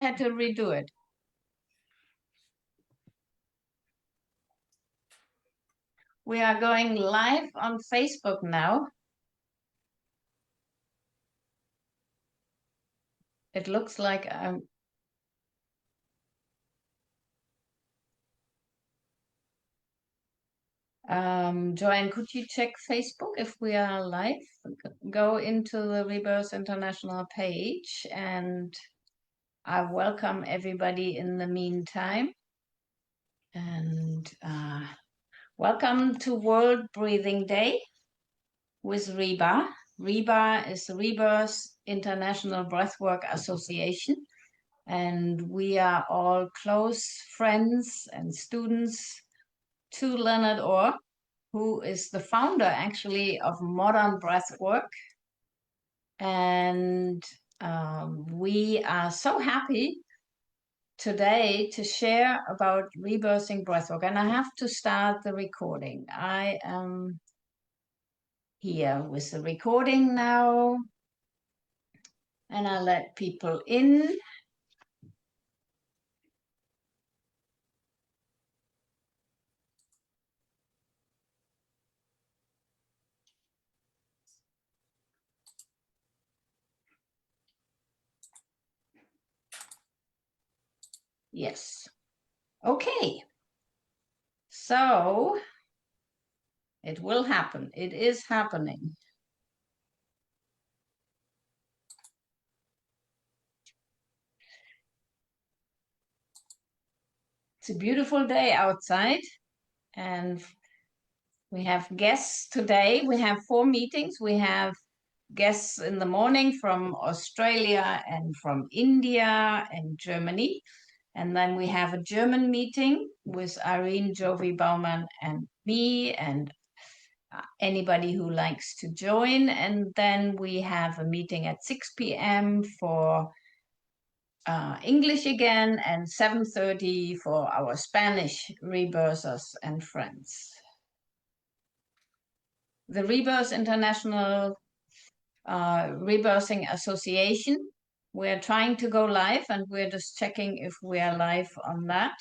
had to redo it. We are going live on Facebook now. It looks like I'm... Joanne, could you check Facebook if we are live? Go into the Rebirth International page, and I welcome everybody in the meantime. And welcome to World Breathing Day with REBA. REBA is the Rebirth International Breathwork Association, and we are all close friends and students to Leonard Orr, who is the founder actually of modern breathwork. And we are so happy today to share about rebirthing breathwork. And I have to start the recording. I am here with the recording now, and I let people in. Yes. Okay. So it will happen. It is happening. It's a beautiful day outside, and we have guests today. We have 4 meetings. We have guests in the morning from Australia and from India and Germany. And then we have a German meeting with Irene Jovi Baumann and me and anybody who likes to join. And then we have a meeting at 6 p.m. for English again, and 7:30 for our Spanish rebirthers and friends. The Rebirth International Rebirthing Association, we're trying to go live, and we're just checking if we are live on that.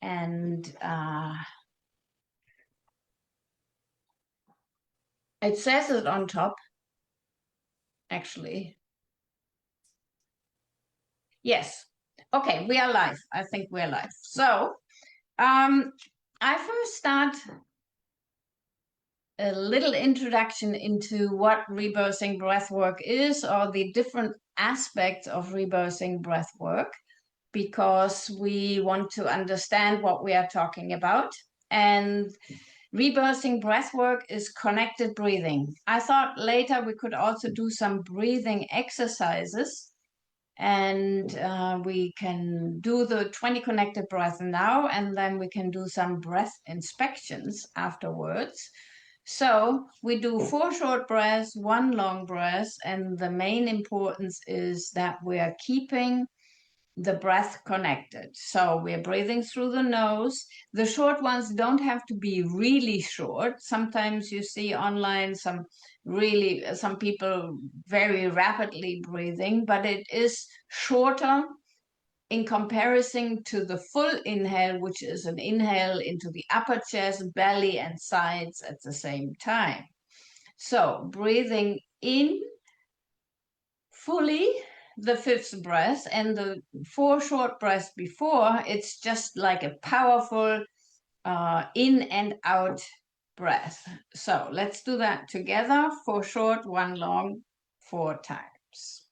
And it says it on top, actually. Yes. Okay, we are live. I think we're live. So I first start a little introduction into what rebirthing breathwork is, or the different aspects of rebirthing breathwork, because we want to understand what we are talking about. And rebirthing breathwork is connected breathing. I thought later we could also do some breathing exercises, and we can do the 20 connected breaths now, and then we can do some breath inspections afterwards. So we do 4 short breaths, 1 long breath, and the main importance is that we are keeping the breath connected. So we're breathing through the nose. The short ones don't have to be really short. Sometimes you see online some people very rapidly breathing, but it is shorter in comparison to the full inhale, which is an inhale into the upper chest, belly, and sides at the same time. So breathing in fully the 5th breath, and the 4 short breaths before, it's just like a powerful in and out breath. So let's do that together. 4 short, 1 long, 4 times.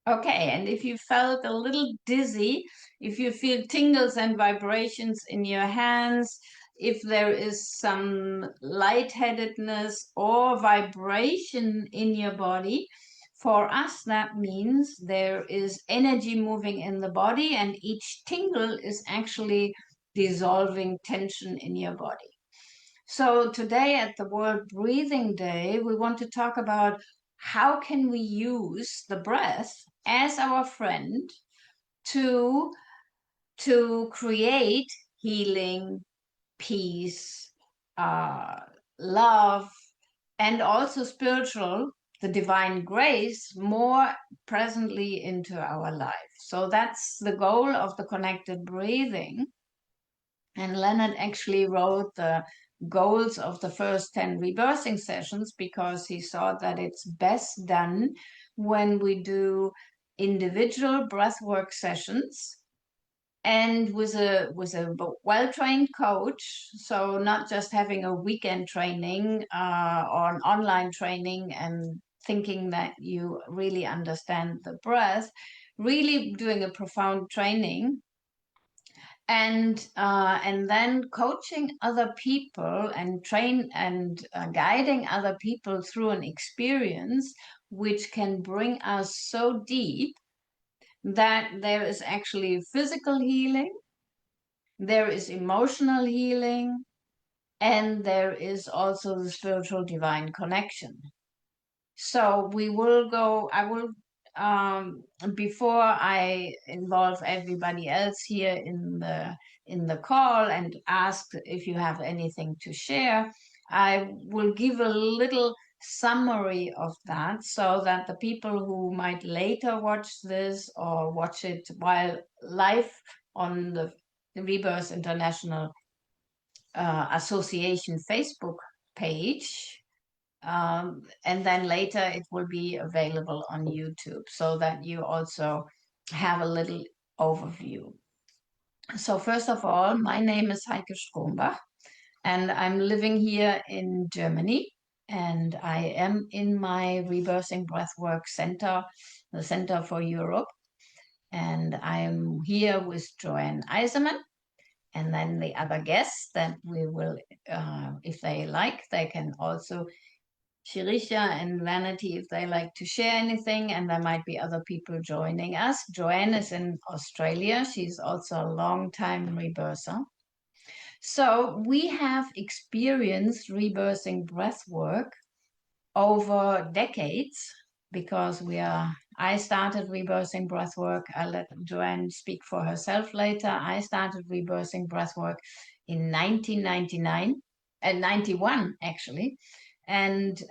Okay, and if you felt a little dizzy, if you feel tingles and vibrations in your hands, if there is some lightheadedness or vibration in your body, For us, that means there is energy moving in the body, and each tingle is actually dissolving tension in your body. So today at the World Breathing Day, we want to talk about how can we use the breath as our friend to create healing, peace, uh, love, and also spiritual, the divine grace, more presently into our life. So that's the goal of the connected breathing. And Leonard actually wrote the goals of the first 10 rebirthing sessions because he saw that it's best done when we do individual breathwork sessions and with a well-trained coach, so not just having a weekend training or an online training and thinking that you really understand the breath, really doing a profound training and then coaching other people and guiding other people through an experience which can bring us so deep that there is actually physical healing, there is emotional healing, and there is also the spiritual divine connection. So I will, before I involve everybody else here in the call and ask if you have anything to share, I will give a little summary of that so that the people who might later watch this or watch it while live on the Rebirth International Association Facebook page, and then later it will be available on YouTube so that you also have a little overview. So first of all, my name is Heike Strombach, and I'm living here in Germany, and I am in my Rebirthing Breathwork Center, the Center for Europe, and I'm here with Joanne Eiserman. And then the other guests that we will, if they like, they can also Shirisha and Vanity if they like to share anything, and there might be other people joining us. Joanne is in Australia. She's also a long-time rebirther. So we have experienced rebirthing breath work over decades because I started rebirthing breathwork. I'll let Joanne speak for herself later. I started rebirthing breathwork in 1999 and 91 actually. And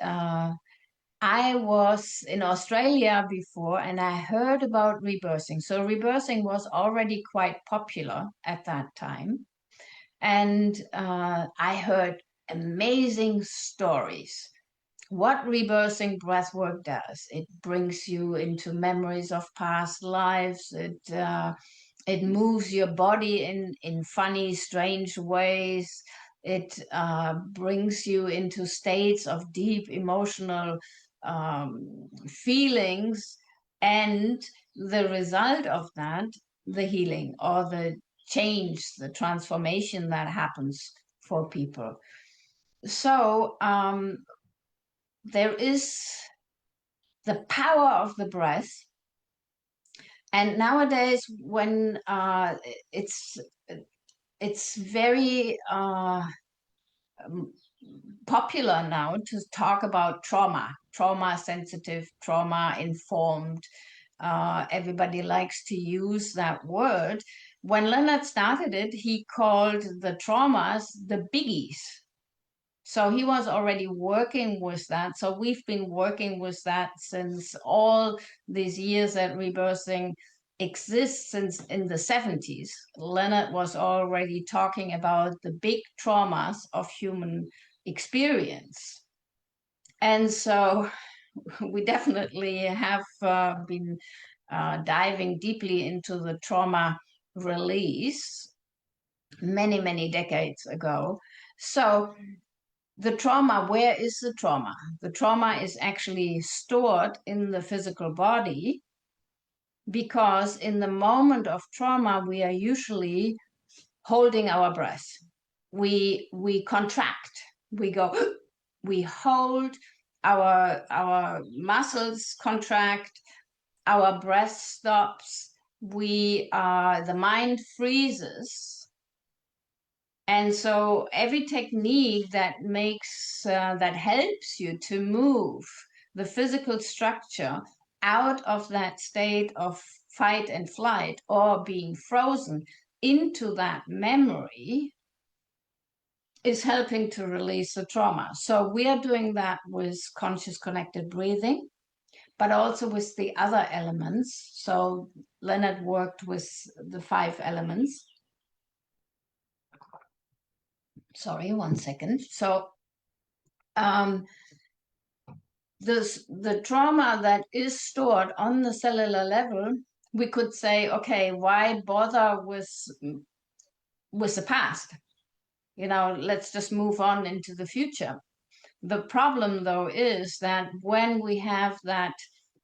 I was in Australia before and I heard about rebirthing. So rebirthing was already quite popular at that time. And I heard amazing stories what rebirthing breathwork does. It brings you into memories of past lives. It moves your body in funny, strange ways. It brings you into states of deep emotional feelings, and the result of that, the healing or the change, the transformation that happens for people. So there is the power of the breath. And nowadays, when it's very popular now to talk about trauma sensitive, trauma informed. Everybody likes to use that word. When Leonard started it, he called the traumas the biggies. So he was already working with that. So we've been working with that since all these years that rebirthing exists, since in the 70s. Leonard was already talking about the big traumas of human experience. And so we definitely have been diving deeply into the trauma release many, many decades ago. So the trauma, where is the trauma? The trauma is actually stored in the physical body because in the moment of trauma, we are usually holding our breath. We contract, we go, we hold our muscles contract, our breath stops, the mind freezes. And so every technique that that helps you to move the physical structure out of that state of fight and flight or being frozen into that memory is helping to release the trauma. So we are doing that with conscious connected breathing, but also with the other elements. So Leonard worked with the 5 elements. Sorry, 1 second. So the trauma that is stored on the cellular level, we could say, okay, why bother with the past? Let's just move on into the future. The problem, though, is that when we have that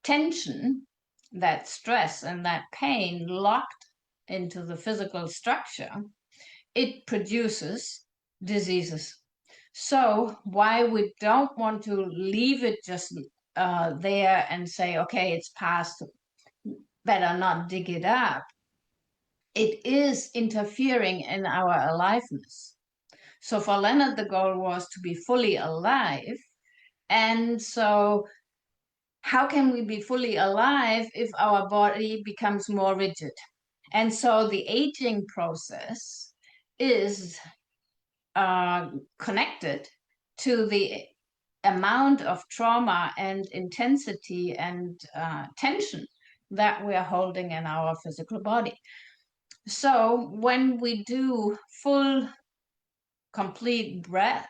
tension, that stress, and that pain locked into the physical structure, it produces diseases. So why we don't want to leave it just there and say, okay, it's past, better not dig it up. It is interfering in our aliveness. So for Leonard, the goal was to be fully alive. And so how can we be fully alive if our body becomes more rigid? And so the aging process is connected to the amount of trauma and intensity and tension that we are holding in our physical body. So when we do full, complete breath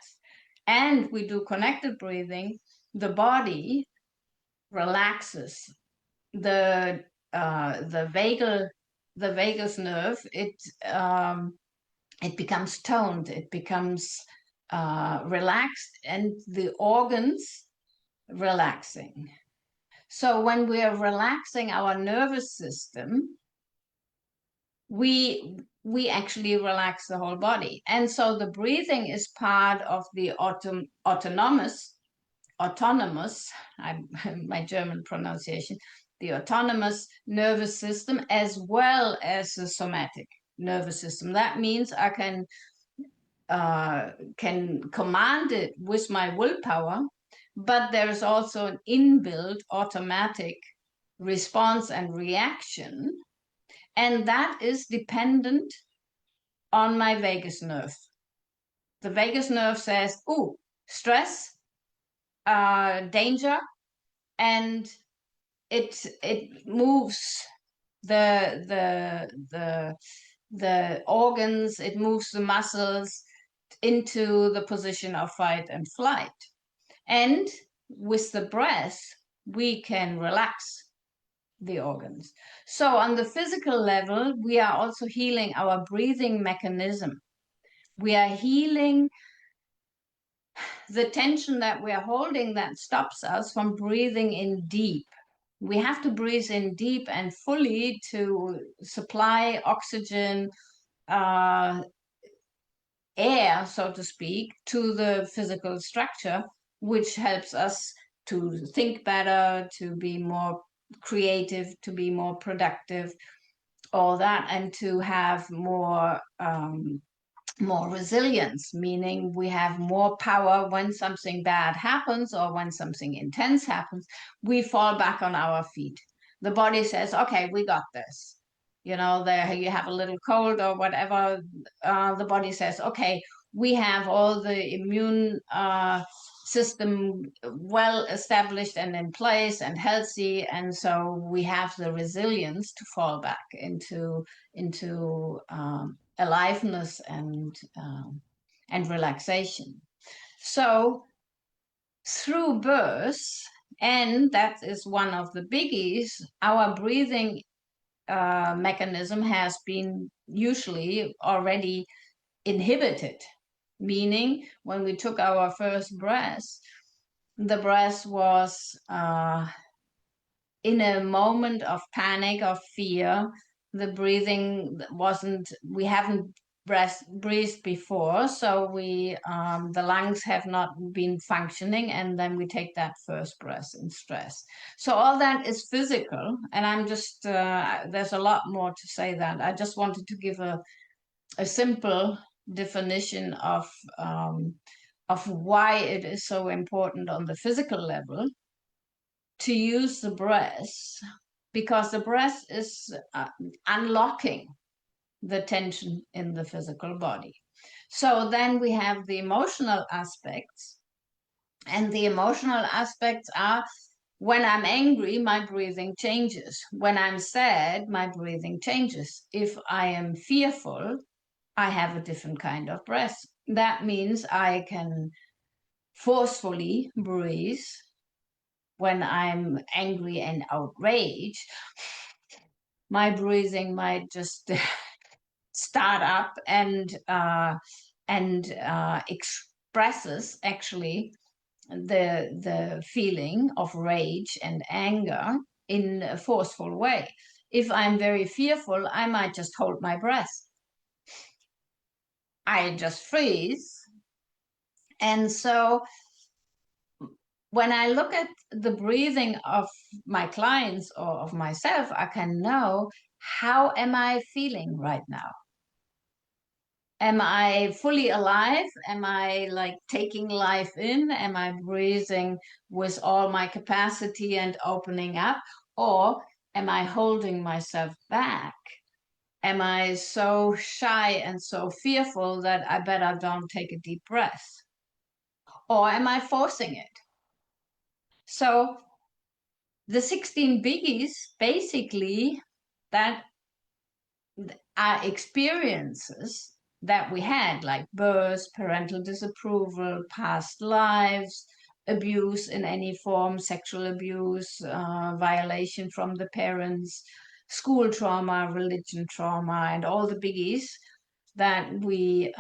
and we do connected breathing, the body relaxes. The vagus nerve, it becomes toned, it becomes relaxed, and the organs relaxing. So when we are relaxing our nervous system, we actually relax the whole body. And so the breathing is part of the autonomous, my German pronunciation, the autonomous nervous system, as well as the somatic nervous system. That means I can command it with my willpower, but there's also an inbuilt automatic response and reaction, and that is dependent on my vagus nerve. The vagus nerve says, "Ooh, stress, danger," and it moves the organs, it moves the muscles into the position of fight and flight. And with the breath, we can relax the organs. So on the physical level, we are also healing our breathing mechanism. We are healing the tension that we are holding that stops us from breathing in deep. We have to breathe in deep and fully to supply oxygen, air, so to speak, to the physical structure, which helps us to think better, to be more creative, to be more productive, all that, and to have more resilience, meaning we have more power when something bad happens or when something intense happens. We fall back on our feet. The body says, okay, we got this. There you have a little cold or whatever. The body says, okay, we have all the immune system well established and in place and healthy, and so we have the resilience to fall back into aliveness and relaxation. So through birth, and that is one of the biggies, our breathing mechanism has been usually already inhibited, meaning when we took our first breath, the breath was in a moment of panic, of fear. The breathing we haven't breathed before, so we the lungs have not been functioning, and then we take that first breath in stress. So all that is physical, and I'm just there's a lot more to say. That I just wanted to give a simple definition of why it is so important on the physical level to use the breath, because the breath is unlocking the tension in the physical body. So then we have the emotional aspects, and the emotional aspects are: when I'm angry, my breathing changes. When I'm sad, my breathing changes. If I am fearful, I have a different kind of breath. That means I can forcefully breathe. When I'm angry and outraged, my breathing might just start up and expresses actually the feeling of rage and anger in a forceful way. If I'm very fearful, I might just hold my breath. I just freeze. And so when I look at the breathing of my clients or of myself, I can know, how am I feeling right now? Am I fully alive? Am I like taking life in? Am I breathing with all my capacity and opening up? Or am I holding myself back? Am I so shy and so fearful that I better don't take a deep breath? Or am I forcing it? So the 16 biggies basically that are experiences that we had, like birth, parental disapproval, past lives, abuse in any form, sexual abuse, violation from the parents, school trauma, religion trauma, and all the biggies that we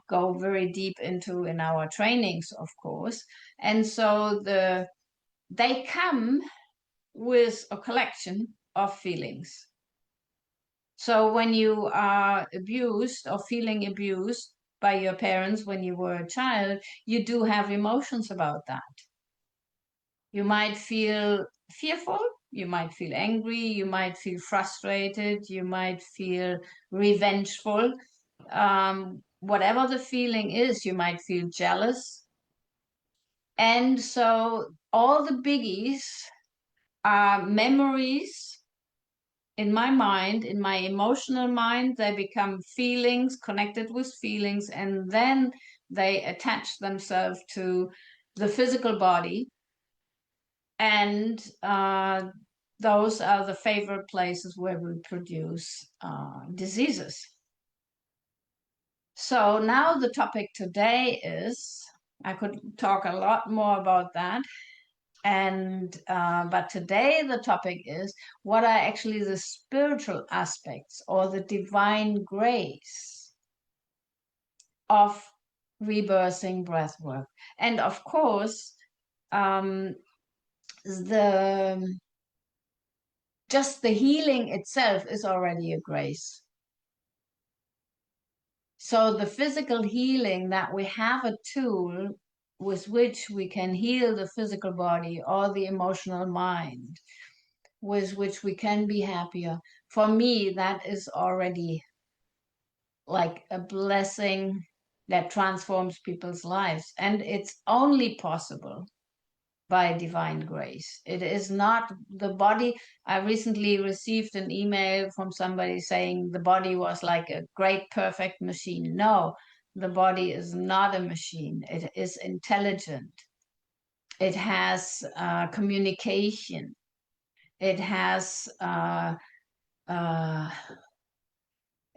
go very deep into in our trainings, of course. And so they come with a collection of feelings. So when you are abused or feeling abused by your parents when you were a child, you do have emotions about that. You might feel fearful, you might feel angry, you might feel frustrated, you might feel revengeful. Whatever the feeling is, you might feel jealous. And so all the biggies are memories in my mind, in my emotional mind. They become feelings, connected with feelings, and then they attach themselves to the physical body. And those are the favorite places where we produce diseases. So now the topic today is, I could talk a lot more about that. And but today the topic is, what are actually the spiritual aspects or the divine grace of rebirthing breathwork. And of course, the just the healing itself is already a grace. So the physical healing, that we have a tool with which we can heal the physical body or the emotional mind, with which we can be happier. For me, that is already like a blessing that transforms people's lives. And it's only possible by divine grace. It is not the body. I recently received an email from somebody saying the body was like a great, perfect machine. No, the body is not a machine. It is intelligent. It has communication. It has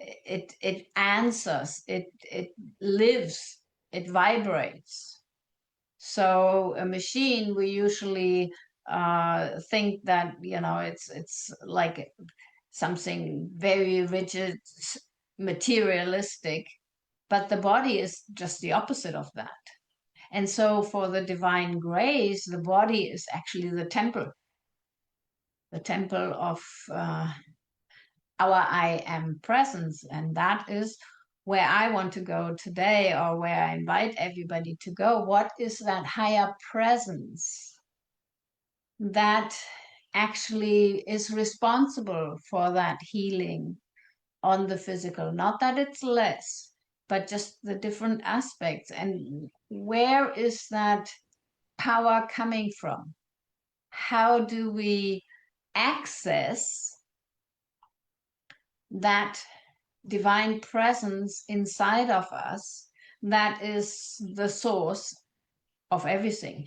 it answers, it lives, it vibrates. So a machine, we usually think that, it's like something very rigid, materialistic, but the body is just the opposite of that. And so for the divine grace, the body is actually the temple of our I am presence. And that is where I want to go today, or where I invite everybody to go, what is that higher presence that actually is responsible for that healing on the physical? Not that it's less, but just the different aspects. And where is that power coming from? How do we access that divine presence inside of us that is the source of everything?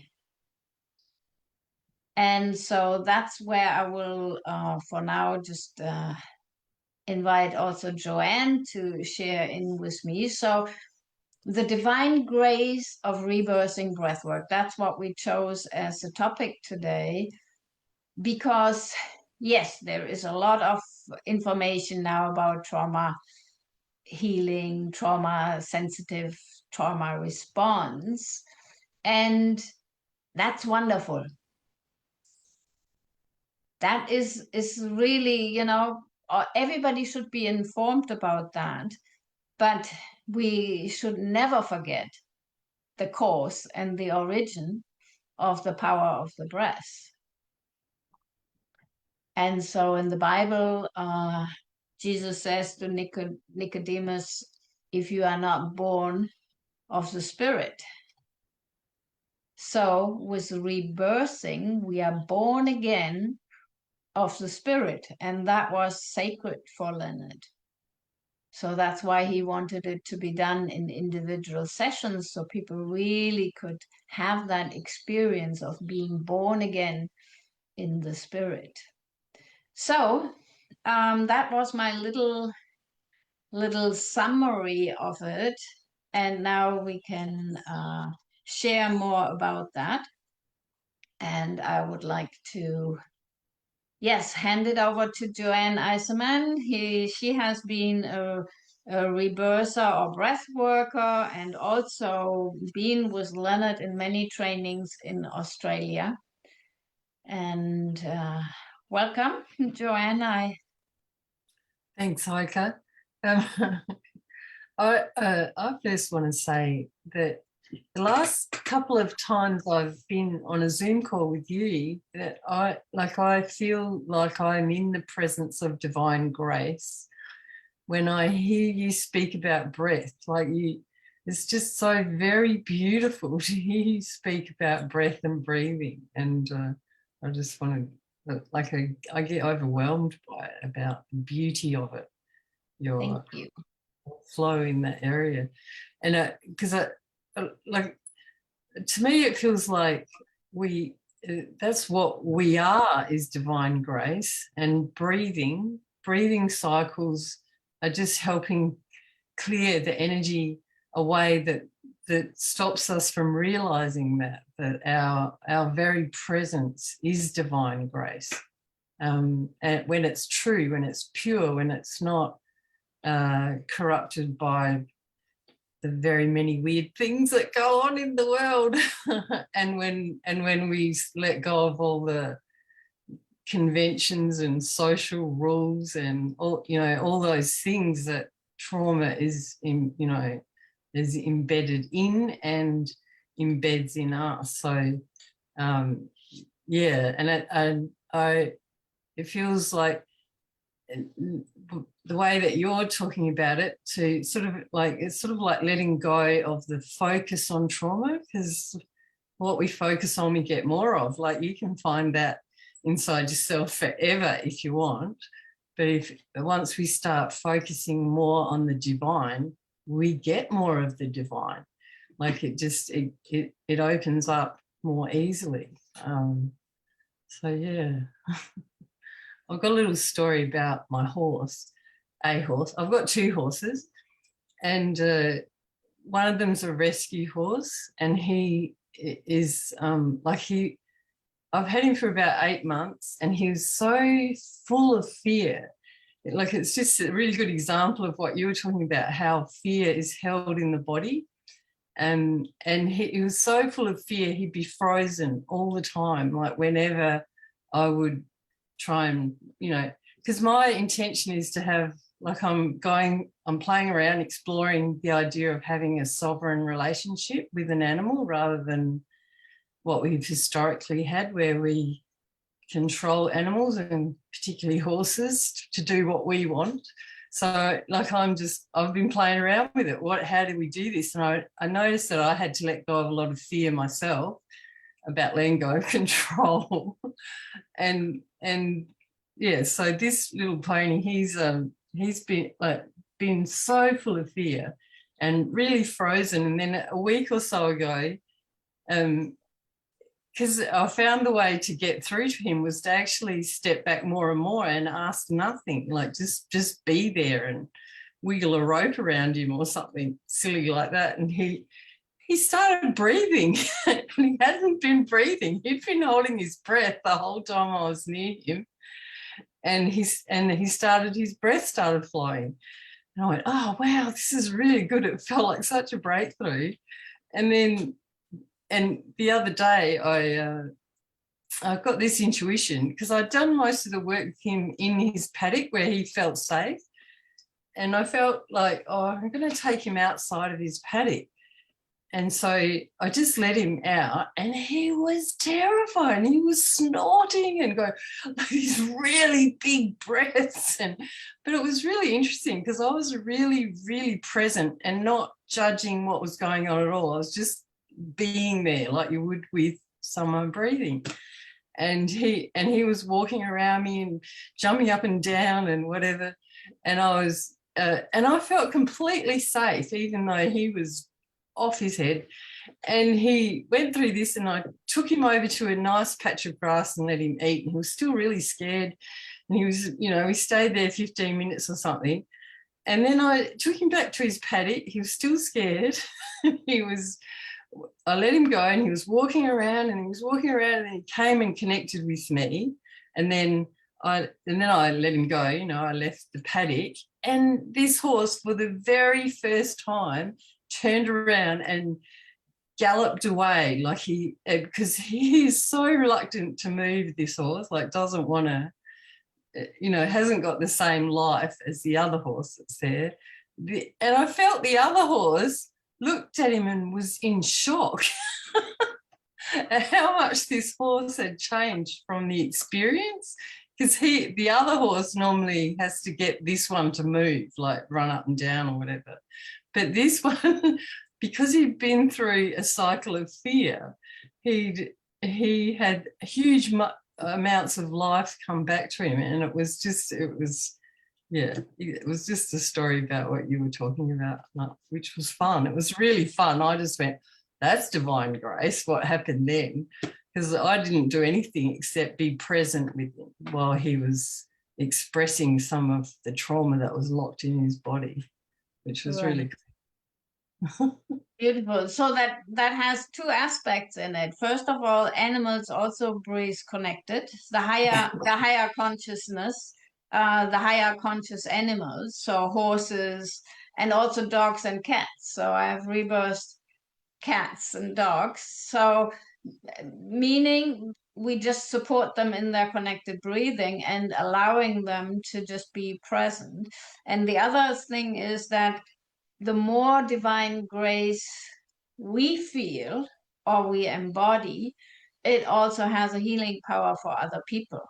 And so that's where I will, for now, just invite also Joanne to share in with me. So the divine grace of rebirthing breathwork, that's what we chose as a topic today, because yes, there is a lot of information now about trauma healing, trauma sensitive, trauma response, and that's wonderful. That is really, everybody should be informed about that, but we should never forget the cause and the origin of the power of the breath. And so in the Bible, Jesus says to Nicodemus, if you are not born of the Spirit. So with rebirthing, we are born again of the Spirit, and that was sacred for Leonard. So that's why he wanted it to be done in individual sessions, so people really could have that experience of being born again in the Spirit. So that was my little summary of it, and now we can share more about that. And I would like to, yes, hand it over to Joanne Eiserman. She has been a rebirther or breath worker, and also been with Leonard in many trainings in Australia. And welcome, Joanne. Thanks, Heike. I first want to say that the last couple of times I've been on a Zoom call with you, that I feel like I'm in the presence of divine grace when I hear you speak about breath. It's just so very beautiful to hear you speak about breath and breathing. And I just want to, I get overwhelmed by it, about the beauty of it. Thank you. Flow in that area. And because to me it feels like that's what we are, is divine grace. And breathing cycles are just helping clear the energy away that stops us from realizing that our very presence is divine grace. And when it's true, when it's pure, when it's not corrupted by the very many weird things that go on in the world. and when we let go of all the conventions and social rules and all those things that trauma is embedded in and embeds in us. So it feels like the way that you're talking about it, to it's sort of like letting go of the focus on trauma, because what we focus on we get more of. Like, you can find that inside yourself forever if you want, but once we start focusing more on the divine, we get more of the divine. Like, it opens up more easily. So yeah. I've got a little story about my horse. I've got two horses, and one of them's a rescue horse, and he is I've had him for about 8 months, and he was so full of fear. Like, it's just a really good example of what you were talking about, how fear is held in the body. And he was so full of fear, he'd be frozen all the time. Like, whenever I would try and, because my intention is to have like I'm playing around, exploring the idea of having a sovereign relationship with an animal rather than what we've historically had, where we control animals and particularly horses to do what we want. So like I've been playing around with it. How do we do this? And I noticed that I had to let go of a lot of fear myself about letting go of control. and yeah, so this little pony, he's been so full of fear and really frozen. And then a week or so ago, because I found the way to get through to him was to actually step back more and more and ask nothing, like just be there and wiggle a rope around him or something silly like that. And he started breathing. And he hadn't been breathing. He'd been holding his breath the whole time I was near him. And his breath started flowing. And I went, oh, wow, this is really good. It felt like such a breakthrough. And the other day I got this intuition, because I'd done most of the work with him in his paddock where he felt safe. And I felt like, oh, I'm going to take him outside of his paddock. And so I just let him out, and he was terrified. He was snorting and going like these really big breaths. But it was really interesting because I was really, really present and not judging what was going on at all. I was just being there like you would with someone breathing. And he was walking around me and jumping up and down and whatever. And I felt completely safe, even though he was off his head. And he went through this, and I took him over to a nice patch of grass and let him eat. And he was still really scared. And he was, we stayed there 15 minutes or something. And then I took him back to his paddock. He was still scared. I let him go, and he was walking around and then he came and connected with me. And then I let him go, I left the paddock. And this horse, for the very first time, turned around and galloped away, like because he is so reluctant to move, this horse, like doesn't want to, hasn't got the same life as the other horse that's there. And I felt the other horse looked at him and was in shock at how much this horse had changed from the experience. Because the other horse normally has to get this one to move, like run up and down or whatever. But this one, because he'd been through a cycle of fear, he had huge amounts of life come back to him. And it was just a story about what you were talking about, which was fun. It was really fun. I just went, that's divine grace, what happened then? Because I didn't do anything except be present with him while he was expressing some of the trauma that was locked in his body, which was really cool. Beautiful. So that has two aspects in it. First of all, animals also breathe connected. The higher consciousness, the higher conscious animals, so horses and also dogs and cats. So I have rebirthed cats and dogs. So meaning we just support them in their connected breathing and allowing them to just be present. And the other thing is that the more divine grace we feel or we embody, it also has a healing power for other people.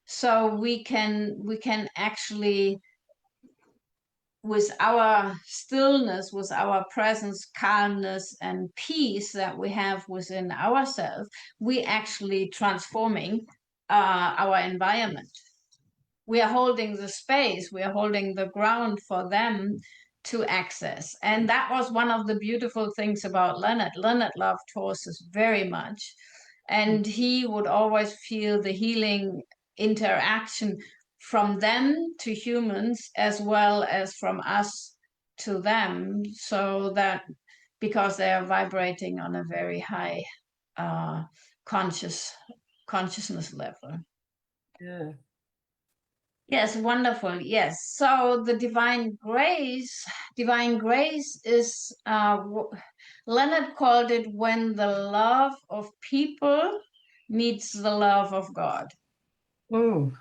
So we can actually, with our stillness, with our presence, calmness, and peace that we have within ourselves, we actually transforming our environment. We are holding the space, we are holding the ground for them to access. And that was one of the beautiful things about Leonard. Leonard loved horses very much. And he would always feel the healing interaction from them to humans as well as from us to them, so that because they are vibrating on a very high consciousness level. Yeah. Yes, wonderful. Yes. So the divine grace is, Leonard called it when the love of people meets the love of God. Oh,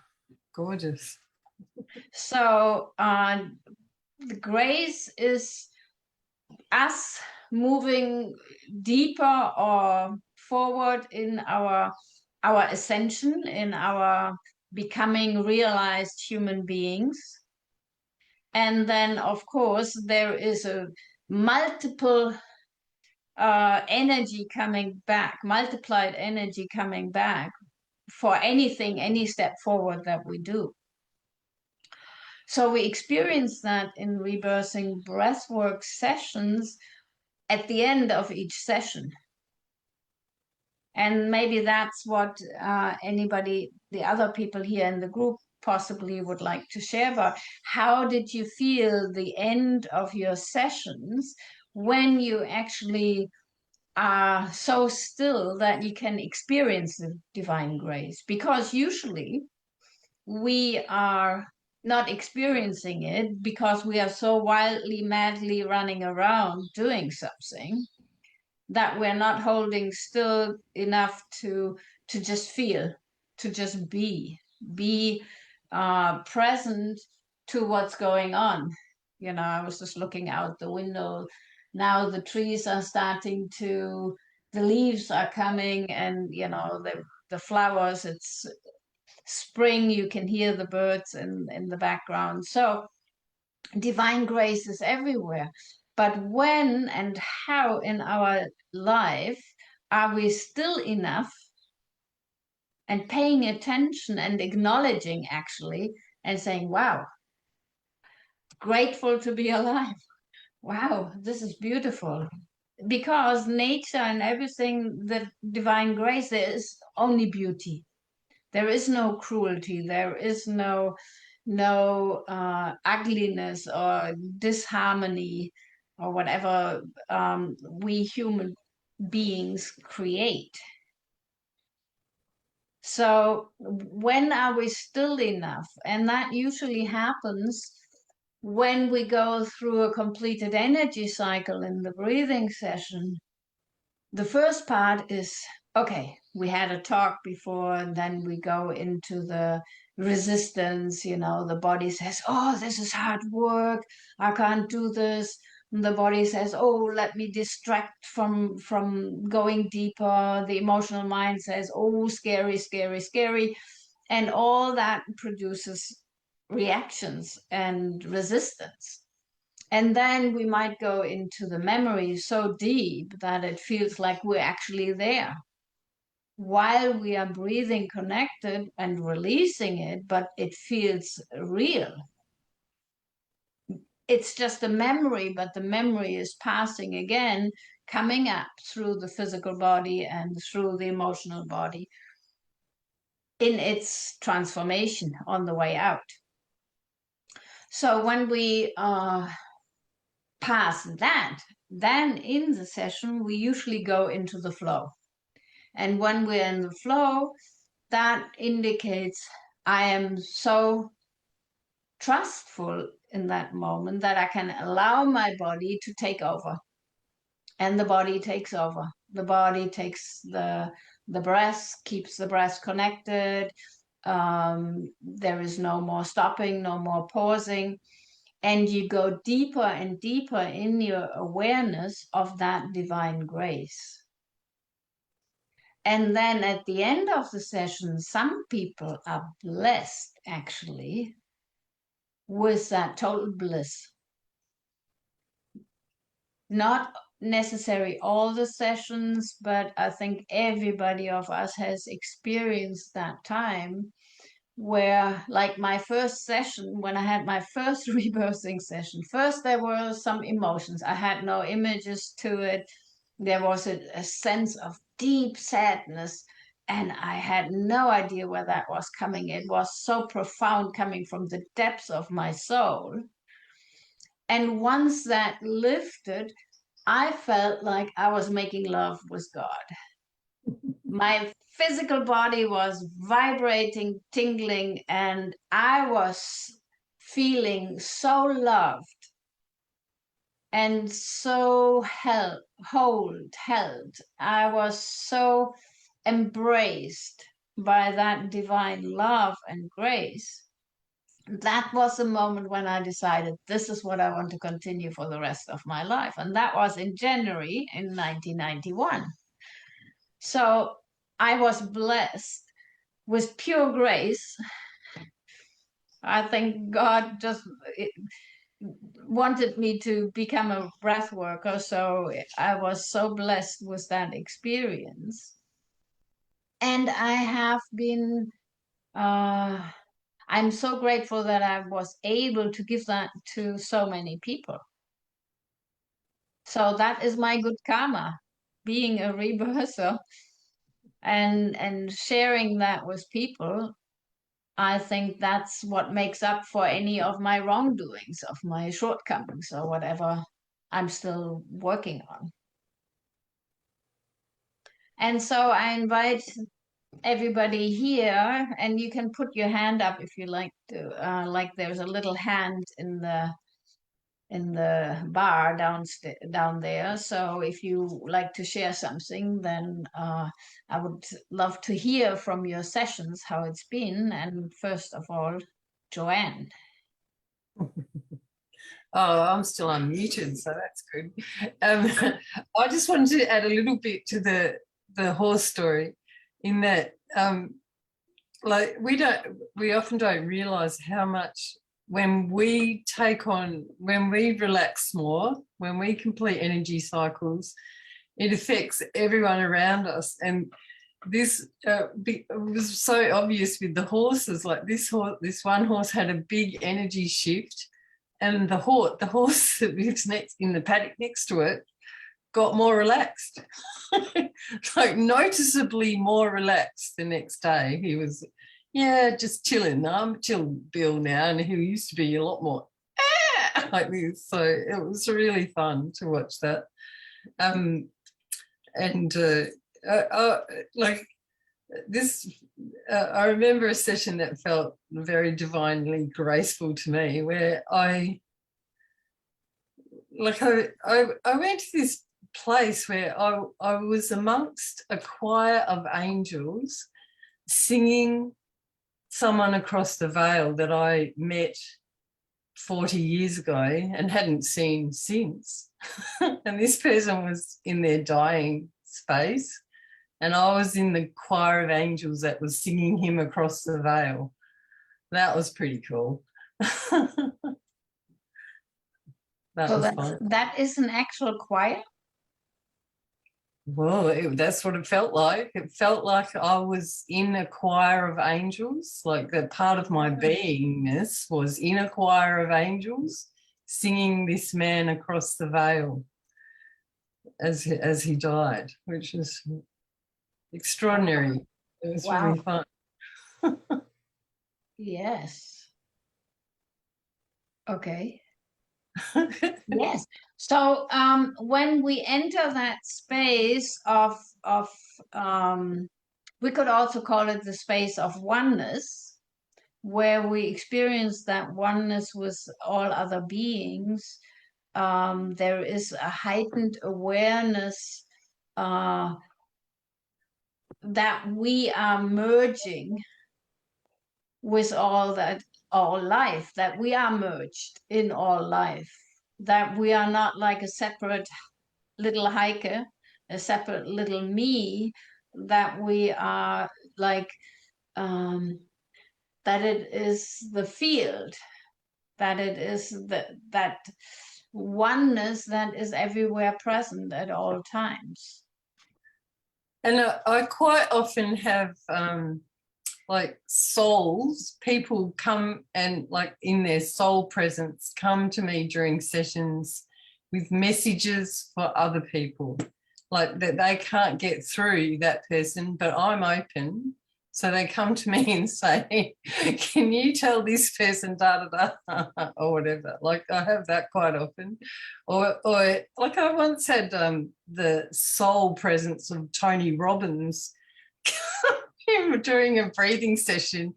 gorgeous. So the grace is us moving deeper or forward in our ascension, in our becoming realized human beings. And then, of course, there is a multiple energy coming back, multiplied energy coming back for anything, any step forward that we do. So we experience that in rebirthing breathwork sessions at the end of each session. And maybe that's what anybody, the other people here in the group possibly would like to share about. How did you feel the end of your sessions when you actually are so still that you can experience the divine grace? Because usually we are not experiencing it because we are so wildly, madly running around doing something that we're not holding still enough to just feel, to just be present to what's going on. You know, I was just looking out the window. Now the trees are starting to, the leaves are coming, and you know the flowers. It's spring. You can hear the birds in the background. So divine grace is everywhere. But when and how in our life are we still enough and paying attention and acknowledging actually and saying, wow, grateful to be alive. Wow, this is beautiful. Because nature and everything, the divine grace, there is only beauty. There is no cruelty. There is no ugliness or disharmony or whatever we human beings create. So when are we still enough? And that usually happens when we go through a completed energy cycle in the breathing session. The first part is, okay, we had a talk before, and then we go into the resistance. You know, the body says, oh, this is hard work, I can't do this. And the body says, oh, let me distract from going deeper. The emotional mind says, oh, scary, scary, scary. And all that produces reactions and resistance. And then we might go into the memory so deep that it feels like we're actually there while we are breathing connected and releasing it, but it feels real. It's just a memory, but the memory is passing again, coming up through the physical body and through the emotional body in its transformation on the way out. So when we past that, then in the session, we usually go into the flow. And when we're in the flow, that indicates I am so trustful in that moment that I can allow my body to take over. And the body takes over. The body takes the breath, keeps the breath connected. There is no more stopping, no more pausing. And you go deeper and deeper in your awareness of that divine grace. And then at the end of the session, some people are blessed actually with that total bliss. Not necessarily all the sessions, but I think everybody of us has experienced that time where, like my first session, when I had my first rebirthing session, first there were some emotions. I had no images to it. There was a sense of deep sadness, and I had no idea where that was coming. It was so profound, coming from the depths of my soul. And once that lifted, I felt like I was making love with God. My physical body was vibrating, tingling, and I was feeling so loved and so held. I was so embraced by that divine love and grace that was the moment when I decided this is what I want to continue for the rest of my life. And that was in January in 1991. So I was blessed with pure grace. I think God just wanted me to become a breath worker. So I was so blessed with that experience. And I have been, I'm so grateful that I was able to give that to so many people. So that is my good karma, being a rebirther and sharing that with people. I think that's what makes up for any of my wrongdoings, of my shortcomings, or whatever I'm still working on. And so I invite everybody here, and you can put your hand up if you like to. Like there's a little hand in the bar down there. So if you like to share something, then I would love to hear from your sessions how it's been. And first of all, Joanne. Oh, I'm still unmuted, so that's good. I just wanted to add a little bit to the horse story, in that, like, we often don't realise how much when we relax more, when we complete energy cycles, it affects everyone around us. And this was so obvious with the horses. Like this one horse had a big energy shift, and the horse that lives next in the paddock next to it got more relaxed, like noticeably more relaxed the next day. He was, just chilling. I'm chill Bill now, and he used to be a lot more like this. So it was really fun to watch that. Like this, I remember a session that felt very divinely graceful to me, where I went to this place where I was amongst a choir of angels singing someone across the veil that I met 40 years ago and hadn't seen since. And this person was in their dying space, and I was in the choir of angels that was singing him across the veil. That was pretty cool. That is an actual choir? Well, that's what it felt like. It felt like I was in a choir of angels, like that part of my beingness was in a choir of angels singing this man across the veil as he died, which is extraordinary. It was really fun. Yes. Okay. Yes. So when we enter that space of we could also call it the space of oneness, where we experience that oneness with all other beings. There is a heightened awareness that we are merging with all life, that we are merged in all life, that we are not like a separate little hiker, a separate little me, that we are like, that it is the field, that it is that oneness that is everywhere present at all times. And I quite often have like souls, people come and like in their soul presence come to me during sessions with messages for other people, like that they can't get through that person, but I'm open. So they come to me and say, can you tell this person da da da or whatever? Like I have that quite often. Or like I once had the soul presence of Tony Robbins during a breathing session,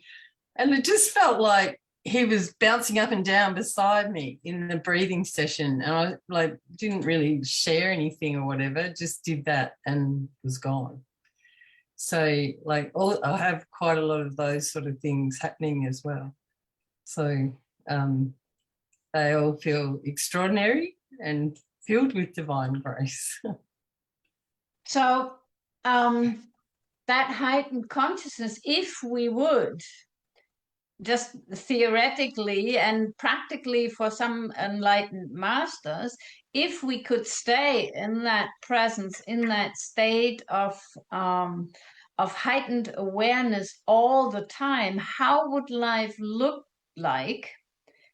and it just felt like he was bouncing up and down beside me in the breathing session, and I like didn't really share anything or whatever, just did that and was gone. So like I have quite a lot of those sort of things happening as well. So they all feel extraordinary and filled with divine grace. So that heightened consciousness, if we would, just theoretically and practically for some enlightened masters, if we could stay in that presence, in that state of heightened awareness all the time, how would life look like?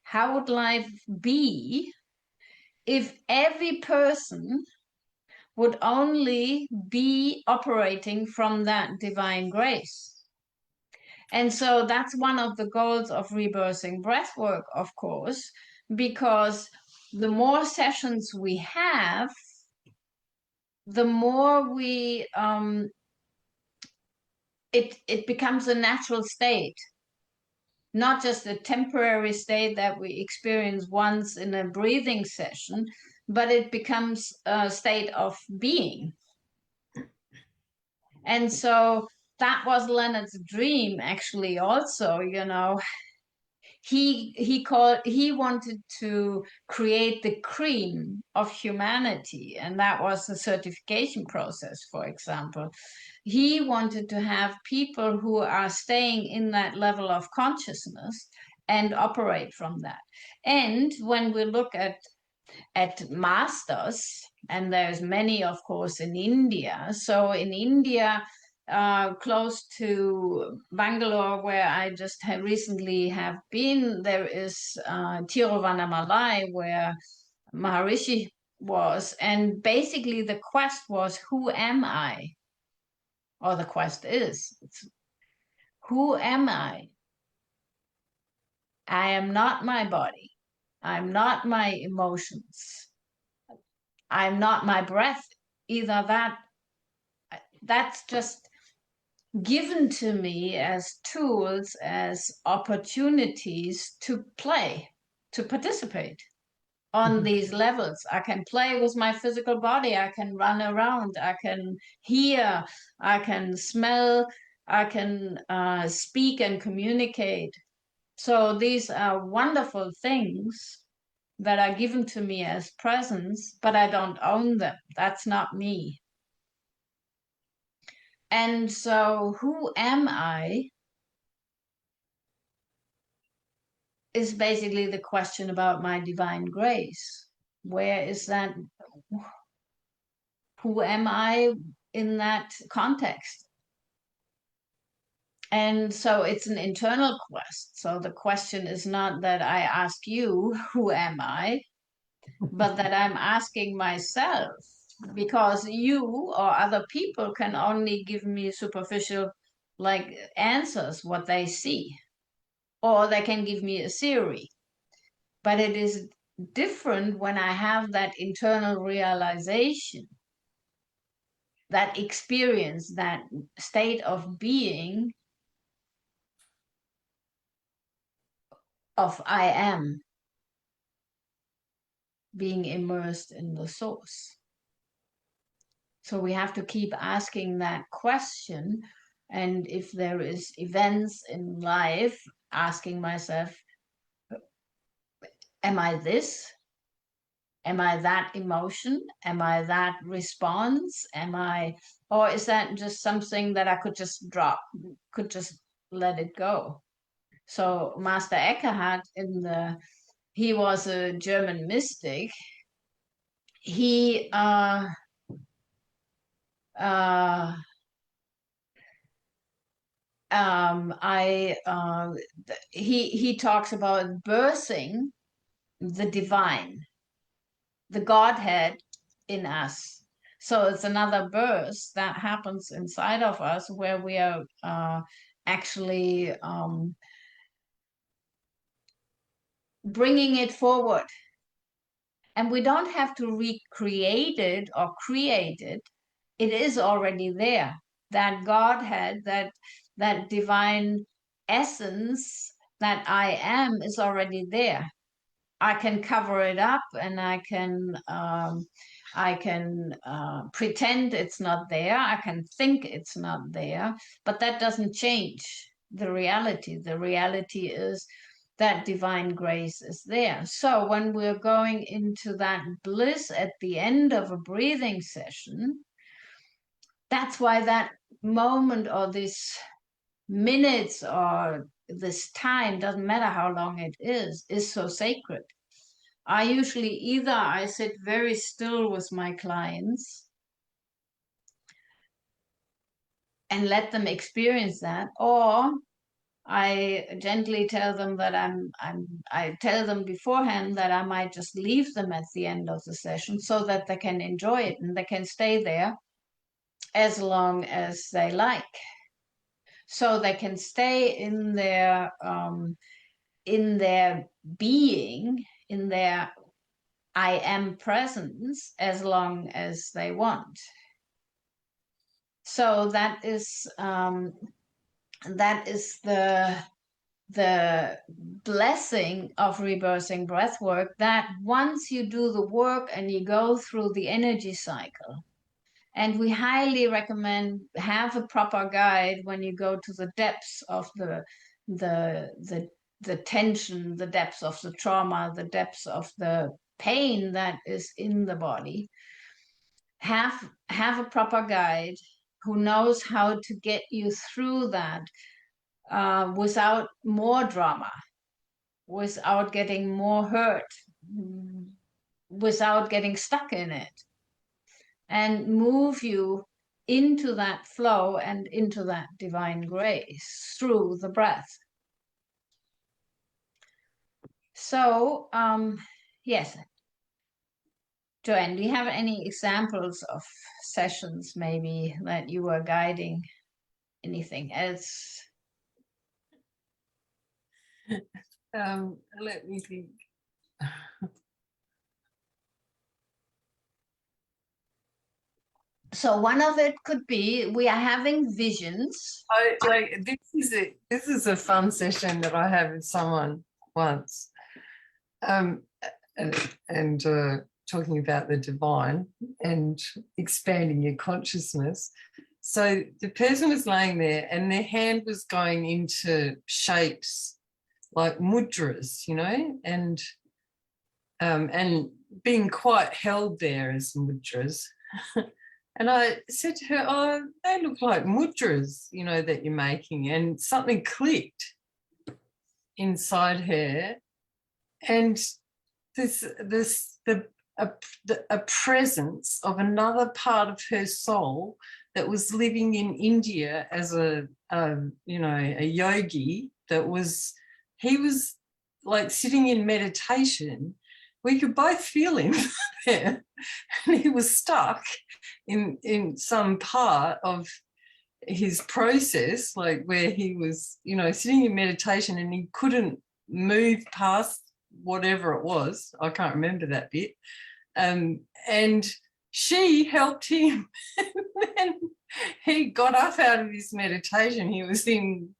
How would life be if every person would only be operating from that divine grace? And so that's one of the goals of rebirthing breathwork, of course, because the more sessions we have, the more we it becomes a natural state, not just a temporary state that we experience once in a breathing session, but it becomes a state of being. And so that was Leonard's dream, actually, also, he wanted to create the cream of humanity, and that was the certification process, for example. He wanted to have people who are staying in that level of consciousness and operate from that. And when we look at masters, and there's many, of course, in India. So in India, close to Bangalore, where I just recently have been, there is Tiruvannamalai, where Maharishi was. And basically the quest was, who am I? Or the quest is, who am I? I am not my body. I'm not my emotions. I'm not my breath. Either that's just given to me as tools, as opportunities to play, to participate on these levels. I can play with my physical body. I can run around. I can hear. I can smell. I can speak and communicate. So these are wonderful things that are given to me as presents, but I don't own them. That's not me. And so, who am I is basically the question about my divine grace. Where is that? Who am I in that context? And so it's an internal quest. So the question is not that I ask you, who am I, but that I'm asking myself, because you or other people can only give me superficial like answers, what they see, or they can give me a theory. But it is different when I have that internal realization, that experience, that state of being of I am, being immersed in the source. So we have to keep asking that question. And if there is events in life, asking myself, am I this? Am I that emotion? Am I that response? Or is that just something that I could just drop, could just let it go? So Master Eckhart, he was a German mystic. He he talks about birthing the divine, the Godhead in us. So it's another birth that happens inside of us, where we are actually bringing it forward. And we don't have to recreate it or create it. It is already there. That Godhead, that divine essence that I am is already there. I can cover it up, and I can pretend it's not there. I can think it's not there, but that doesn't change the reality. The reality is that divine grace is there. So when we're going into that bliss at the end of a breathing session, that's why that moment or this minutes or this time, doesn't matter how long it is so sacred. I usually either I sit very still with my clients and let them experience that, or I gently tell them that I tell them beforehand that I might just leave them at the end of the session so that they can enjoy it and they can stay there as long as they like. So they can stay in their being, in their I am presence as long as they want. So that is the blessing of rebirthing breathwork, that once you do the work and you go through the energy cycle, and we highly recommend have a proper guide when you go to the depths of the tension, the depths of the trauma, the depths of the pain that is in the body. Have a proper guide who knows how to get you through that without more drama, without getting more hurt, without getting stuck in it, and move you into that flow and into that divine grace through the breath. So, yes. Joanne, do you have any examples of sessions maybe that you were guiding? Anything else? Let me think. So one of it could be we are having visions. This is a fun session that I had with someone once, and talking about the divine and expanding your consciousness. So the person was laying there and their hand was going into shapes like mudras, you know, and being quite held there as mudras. And I said to her, oh, they look like mudras, you know, that you're making. And something clicked inside her. And a presence of another part of her soul that was living in India as a yogi, he was like sitting in meditation. We could both feel him there, and he was stuck in some part of his process, like where he was, you know, sitting in meditation and he couldn't move past whatever it was. I can't remember that bit. And she helped him. And then he got up out of his meditation. He was in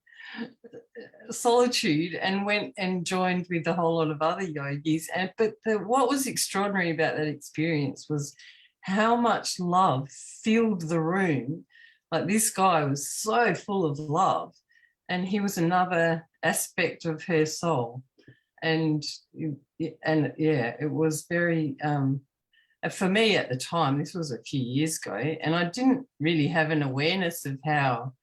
solitude and went and joined with a whole lot of other yogis. But what was extraordinary about that experience was how much love filled the room. Like, this guy was so full of love, and he was another aspect of her soul. And yeah, it was very, for me at the time, this was a few years ago, and I didn't really have an awareness of how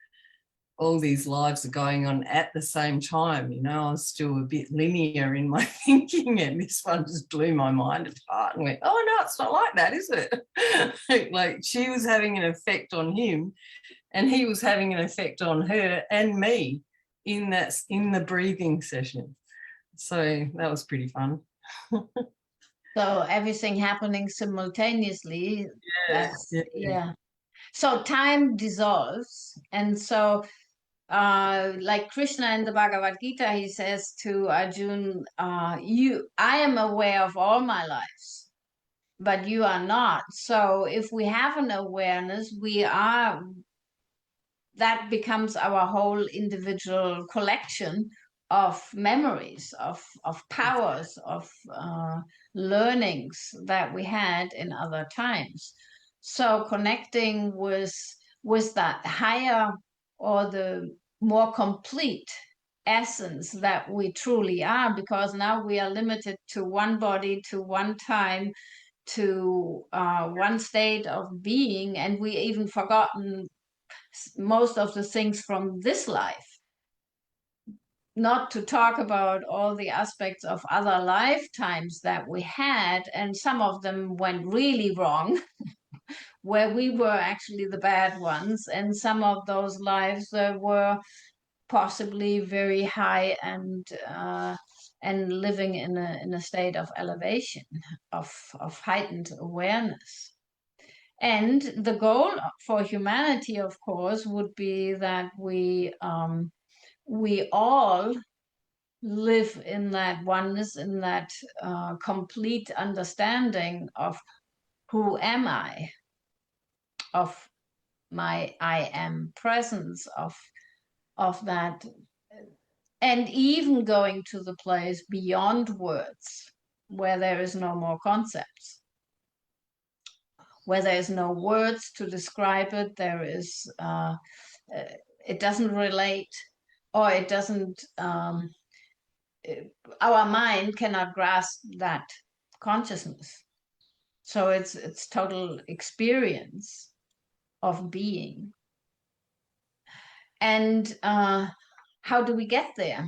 all these lives are going on at the same time. You know, I was still a bit linear in my thinking, and this one just blew my mind apart and went, oh no, it's not like that, is it? Like, she was having an effect on him and he was having an effect on her and me in the breathing session. So that was pretty fun. So everything happening simultaneously. Yeah. So time dissolves, and so like Krishna in the Bhagavad Gita, he says to Arjun, I am aware of all my lives, but you are not. So if we have an awareness, that becomes our whole individual collection of memories, of powers, of learnings that we had in other times. So connecting with that higher or the more complete essence that we truly are, because now we are limited to one body, to one time, to one state of being, and we even forgotten most of the things from this life. Not to talk about all the aspects of other lifetimes that we had, and some of them went really wrong, where we were actually the bad ones, and some of those lives were possibly very high and living in a state of elevation, of heightened awareness. And the goal for humanity, of course, would be that we all live in that oneness, in that complete understanding of who am I, of my I am presence, of that, and even going to the place beyond words, where there is no more concepts, where there is no words to describe it. There is it doesn't relate, or it doesn't our mind cannot grasp that consciousness. So it's total experience of being. And how do we get there?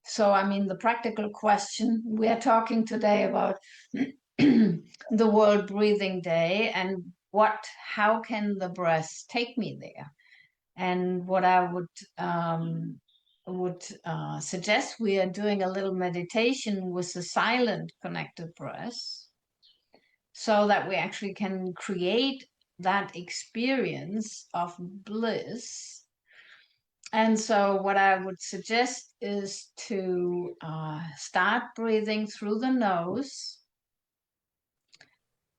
So, I mean, the practical question, we are talking today about the World Breathing Day, and how can the breath take me there? And what I would suggest, we are doing a little meditation with the silent connected breath, so that we actually can create that experience of bliss. And so what I would suggest is to start breathing through the nose,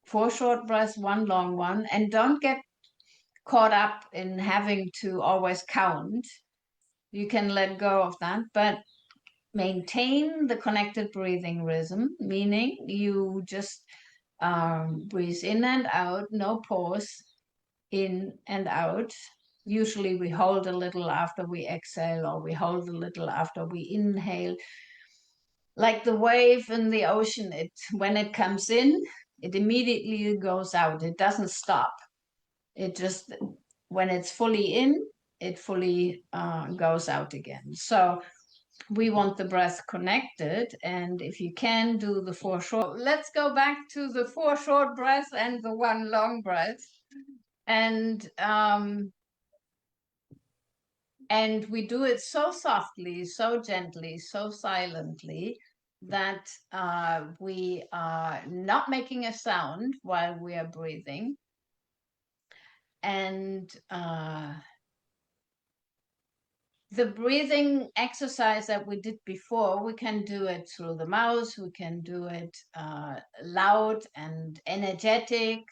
4 short breaths, 1 long one, and don't get caught up in having to always count. You can let go of that, but maintain the connected breathing rhythm, meaning you just breathe in and out, no pause, in and out. Usually we hold a little after we exhale, or we hold a little after we inhale. Like the wave in the ocean, when it comes in, it immediately goes out. It doesn't stop. It just, when it's fully in, it fully goes out again. So we want the breath connected, and if you can do the 4 short, let's go back to the 4 short breaths and the 1 long breath. And we do it so softly, so gently, so silently, that we are not making a sound while we are breathing. And the breathing exercise that we did before, we can do it through the mouth, we can do it loud and energetic.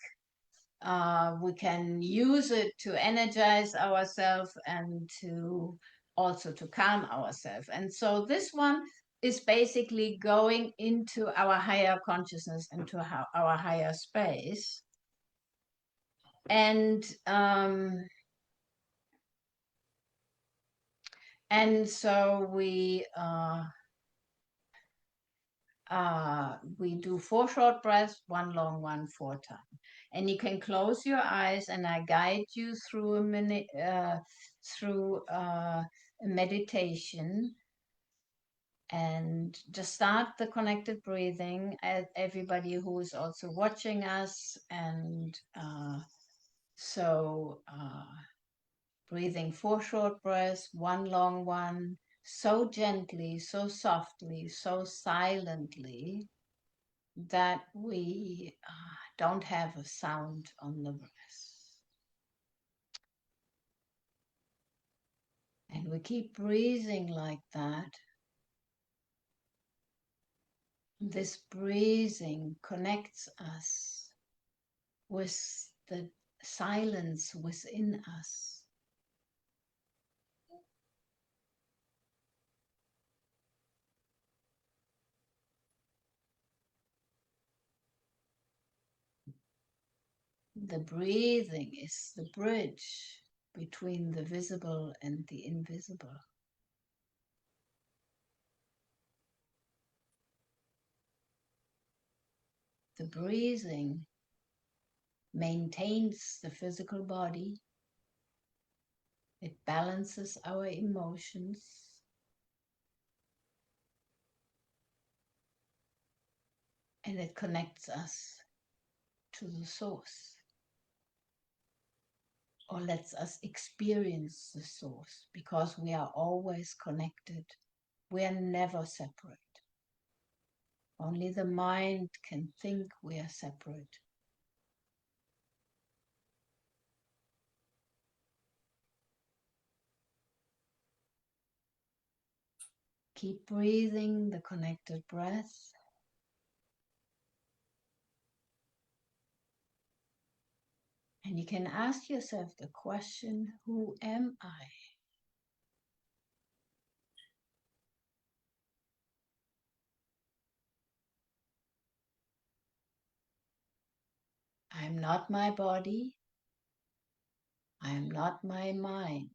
We can use it to energize ourselves and to also to calm ourselves. And so this one is basically going into our higher consciousness, into our higher space. And so we do 4 short breaths, 1 long one, 4 times. And you can close your eyes, and I guide you through a minute, through a meditation, and just start the connected breathing. Everybody who is also watching us, and breathing 4 short breaths, 1 long one, so gently, so softly, so silently, that we don't have a sound on the breath. And we keep breathing like that. This breathing connects us with the silence within us. The breathing is the bridge between the visible and the invisible. The breathing maintains the physical body. It balances our emotions. And it connects us to the source, or lets us experience the source, because we are always connected. We are never separate. Only the mind can think we are separate. Keep breathing the connected breath. And you can ask yourself the question, who am I? I'm not my body. I am not my mind.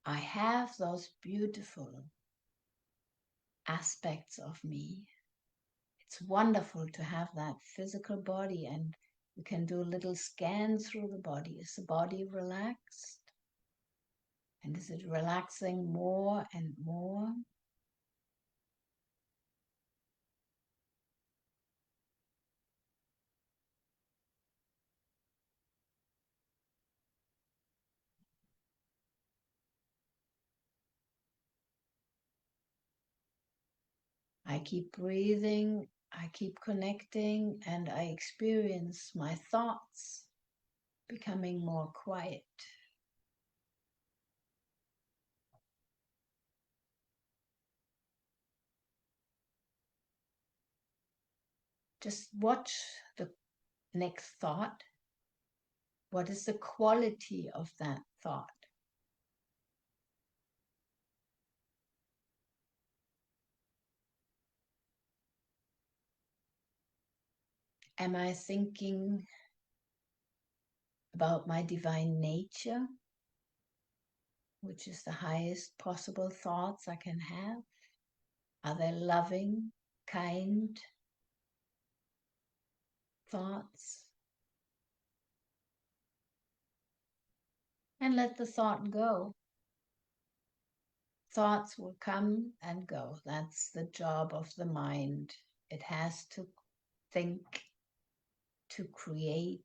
I have those beautiful aspects of me. It's wonderful to have that physical body, and you can do a little scan through the body. Is the body relaxed? And is it relaxing more and more? I keep breathing, I keep connecting, and I experience my thoughts becoming more quiet. Just watch the next thought. What is the quality of that thought? Am I thinking about my divine nature, which is the highest possible thoughts I can have? Are they loving, kind thoughts? And let the thought go. Thoughts will come and go. That's the job of the mind. It has to think, to create.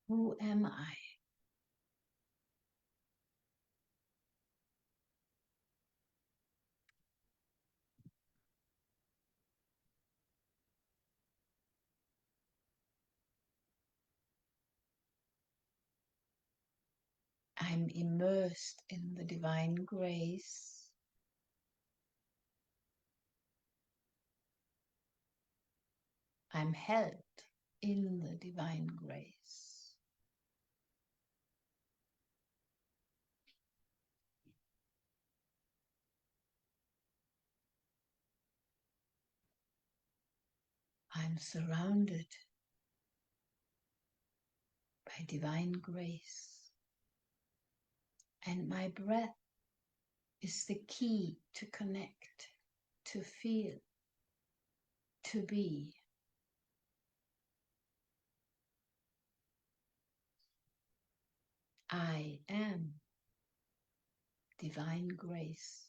Who am I? I'm immersed in the divine grace. I'm held in the divine grace. I'm surrounded by divine grace. And my breath is the key to connect, to feel, to be. I am divine grace.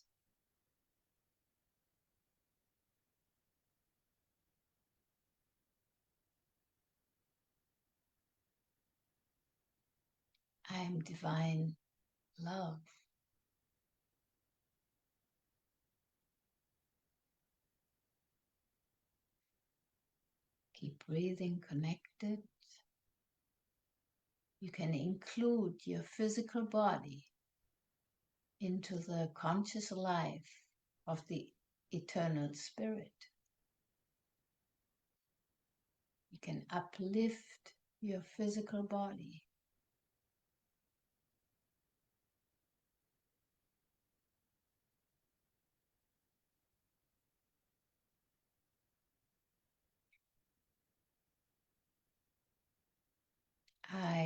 I am divine love. Keep breathing connected. You can include your physical body into the conscious life of the eternal spirit. You can uplift your physical body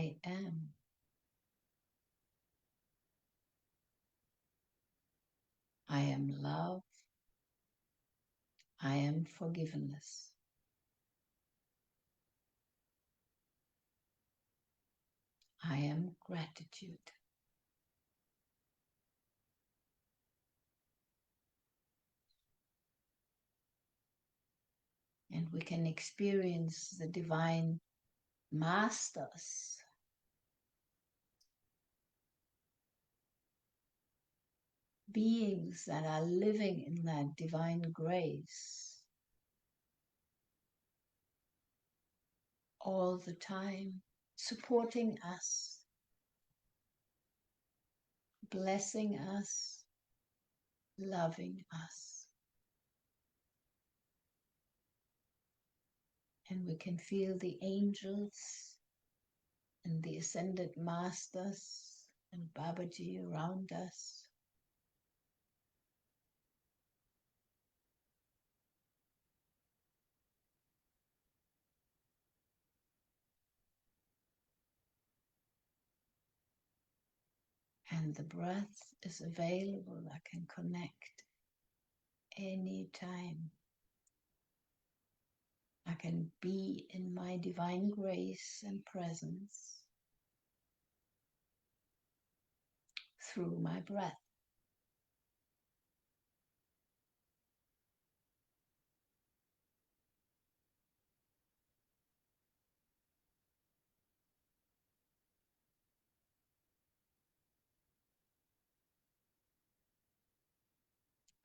I am. I am love. I am forgiveness. I am gratitude. And we can experience the divine masters, beings that are living in that divine grace all the time, supporting us, blessing us, loving us. And we can feel the angels and the ascended masters and Babaji around us. And the breath is available. I can connect anytime. I can be in my divine grace and presence through my breath.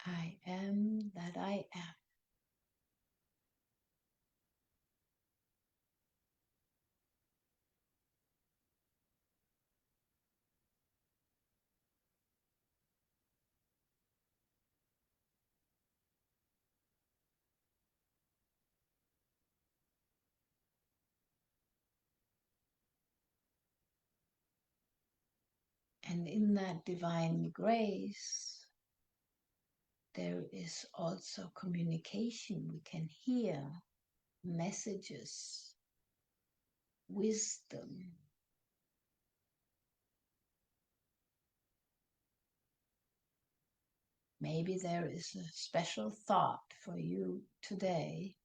I am that I am. And in that divine grace, there is also communication. We can hear messages, wisdom. Maybe there is a special thought for you today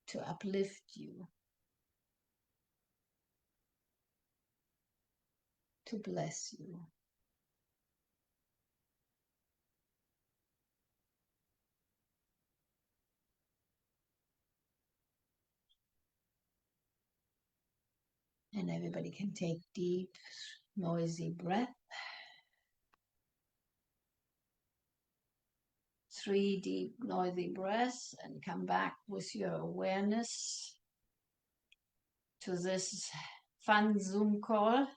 to uplift you, to bless you. And everybody can take deep, noisy breath. 3 deep, noisy breaths, and come back with your awareness to this fun Zoom call.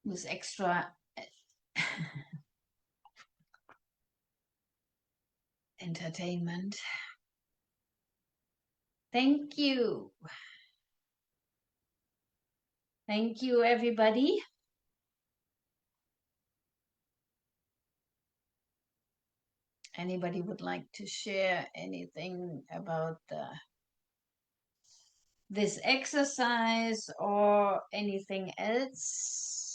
With extra entertainment. Thank you. Thank you, everybody. Anybody would like to share anything about this exercise or anything else?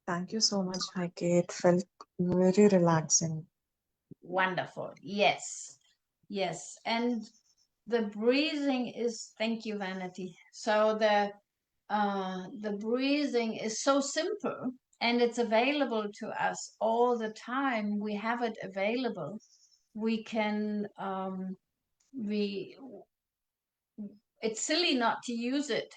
Thank you so much, Heike. It felt very relaxing. Wonderful. Yes. Yes. And the breathing is, thank you, Vanity. So the breathing is so simple and it's available to us all the time. We have it available. We can, it's silly not to use it.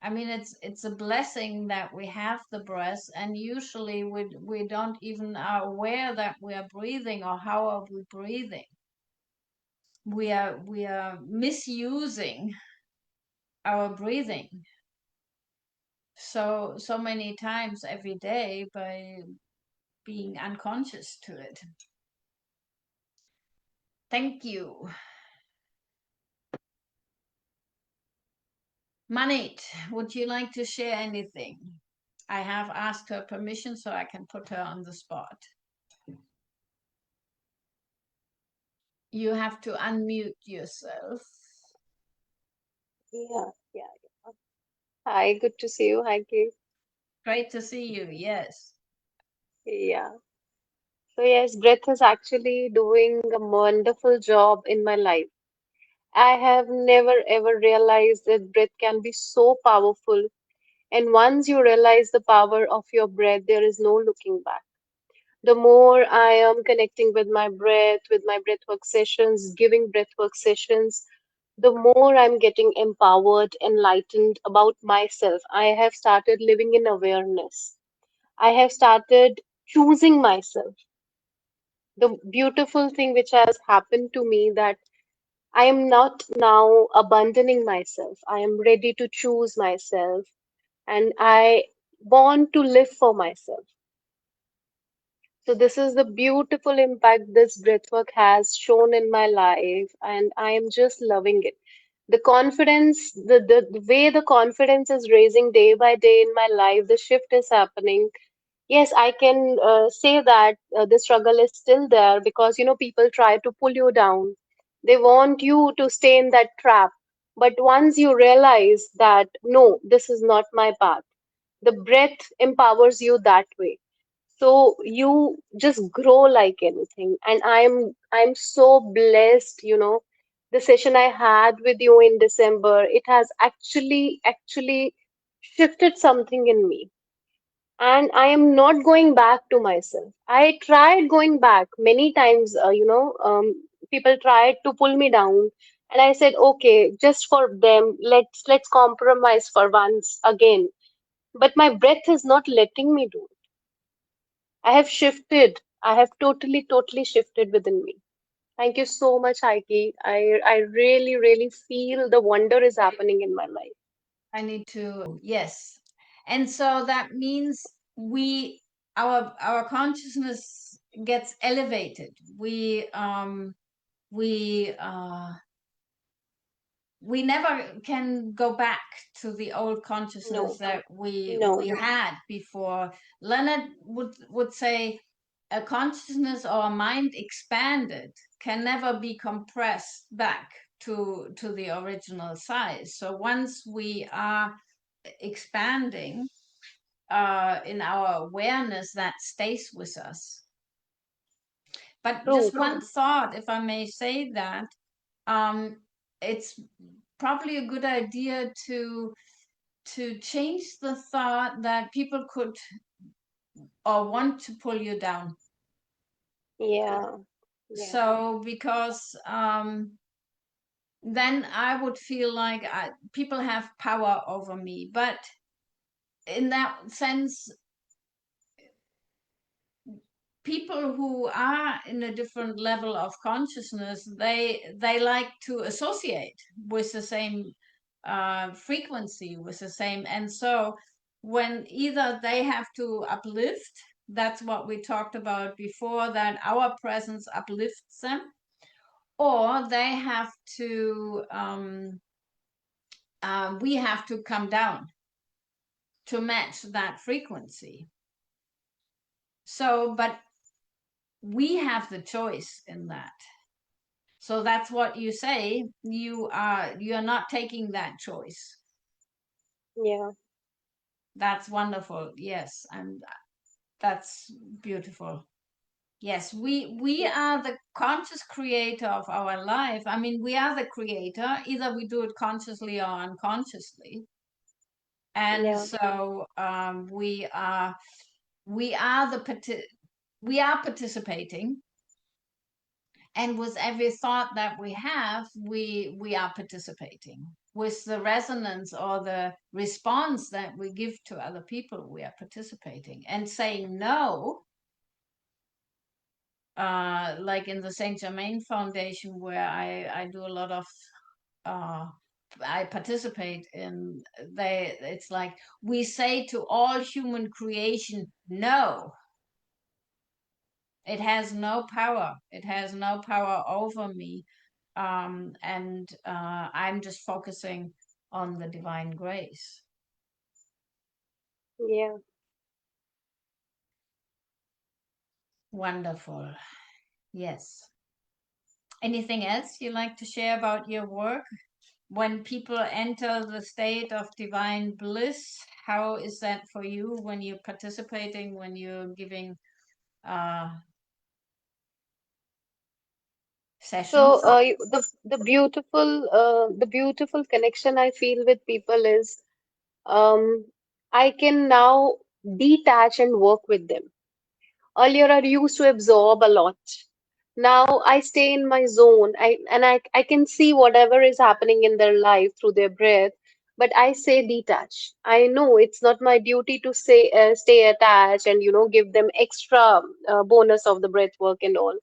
I mean, it's a blessing that we have the breath, and usually we don't even are aware that we are breathing or how are we breathing. We are misusing our breathing so many times every day by being unconscious to it. Thank you. Manit, would you like to share anything? I have asked her permission so I can put her on the spot. You have to unmute yourself. Yeah. Hi, good to see you. Hi, Kate. Great to see you, yes. Yeah. So yes, breath is actually doing a wonderful job in my life. I have never ever realized that breath can be so powerful. And once you realize the power of your breath, there is no looking back. The more I am connecting with my breathwork sessions, giving breathwork sessions, the more I'm getting empowered, enlightened about myself. I have started living in awareness. I have started choosing myself. The beautiful thing which has happened to me that I am not now abandoning myself. I am ready to choose myself and I want to live for myself. So this is the beautiful impact this breathwork has shown in my life, and I am just loving it. The confidence, the way the confidence is raising day by day in my life, the shift is happening. Yes, I can say that the struggle is still there because people try to pull you down. They want you to stay in that trap. But once you realize that no, this is not my path, the breath empowers you that way. So you just grow like anything. And I'm so blessed, the session I had with you in December, it has actually shifted something in me, and I am not going back to myself. I tried going back many times, people tried to pull me down, and I said, okay, just for them, let's compromise for once again. But my breath is not letting me do it. I have shifted. I have totally shifted within me. Thank you so much, Heike. I really feel the wonder is happening in my life. I need to, yes. And so that means our consciousness gets elevated. We we never can go back to the old consciousness No, that we no. had before. Leonard would say a consciousness or a mind expanded can never be compressed back to the original size. So once we are expanding in our awareness, that stays with us. But True. just one thought, if I may say that, um, it's probably a good idea to change the thought that people could or want to pull you down. Yeah. Yeah. So because then I would feel like people have power over me. But in that sense, people who are in a different level of consciousness, they like to associate with the same frequency, with the same, and so when either they have to uplift, that's what we talked about before, that our presence uplifts them, or they have to we have to come down to match that frequency. So but we have the choice in that. So that's what you say. You're not taking that choice. Yeah. That's wonderful. Yes, and that's beautiful. Yes, we Yeah. are the conscious creator of our life. I mean, we are the creator. Either we do it consciously or unconsciously. And Yeah. so we are we are participating, and with every thought that we have, we are participating with the resonance or the response that we give to other people. We are participating and saying no, like in the Saint Germain Foundation, where I do a lot of I participate in. They It's like we say to all human creation no. It has no power. It has no power over me. And I'm just focusing on the divine grace. Yeah. Wonderful. Yes. Anything else you like to share about your work? When people enter the state of divine bliss, how is that for you when you're participating, when you're giving sessions? So the beautiful connection I feel with people is um, I can now detach and work with them. Earlier, I used to absorb a lot. Now I stay in my zone. I can see whatever is happening in their life through their breath, but I say detach. I know it's not my duty to say stay attached and give them extra bonus of the breath work and all.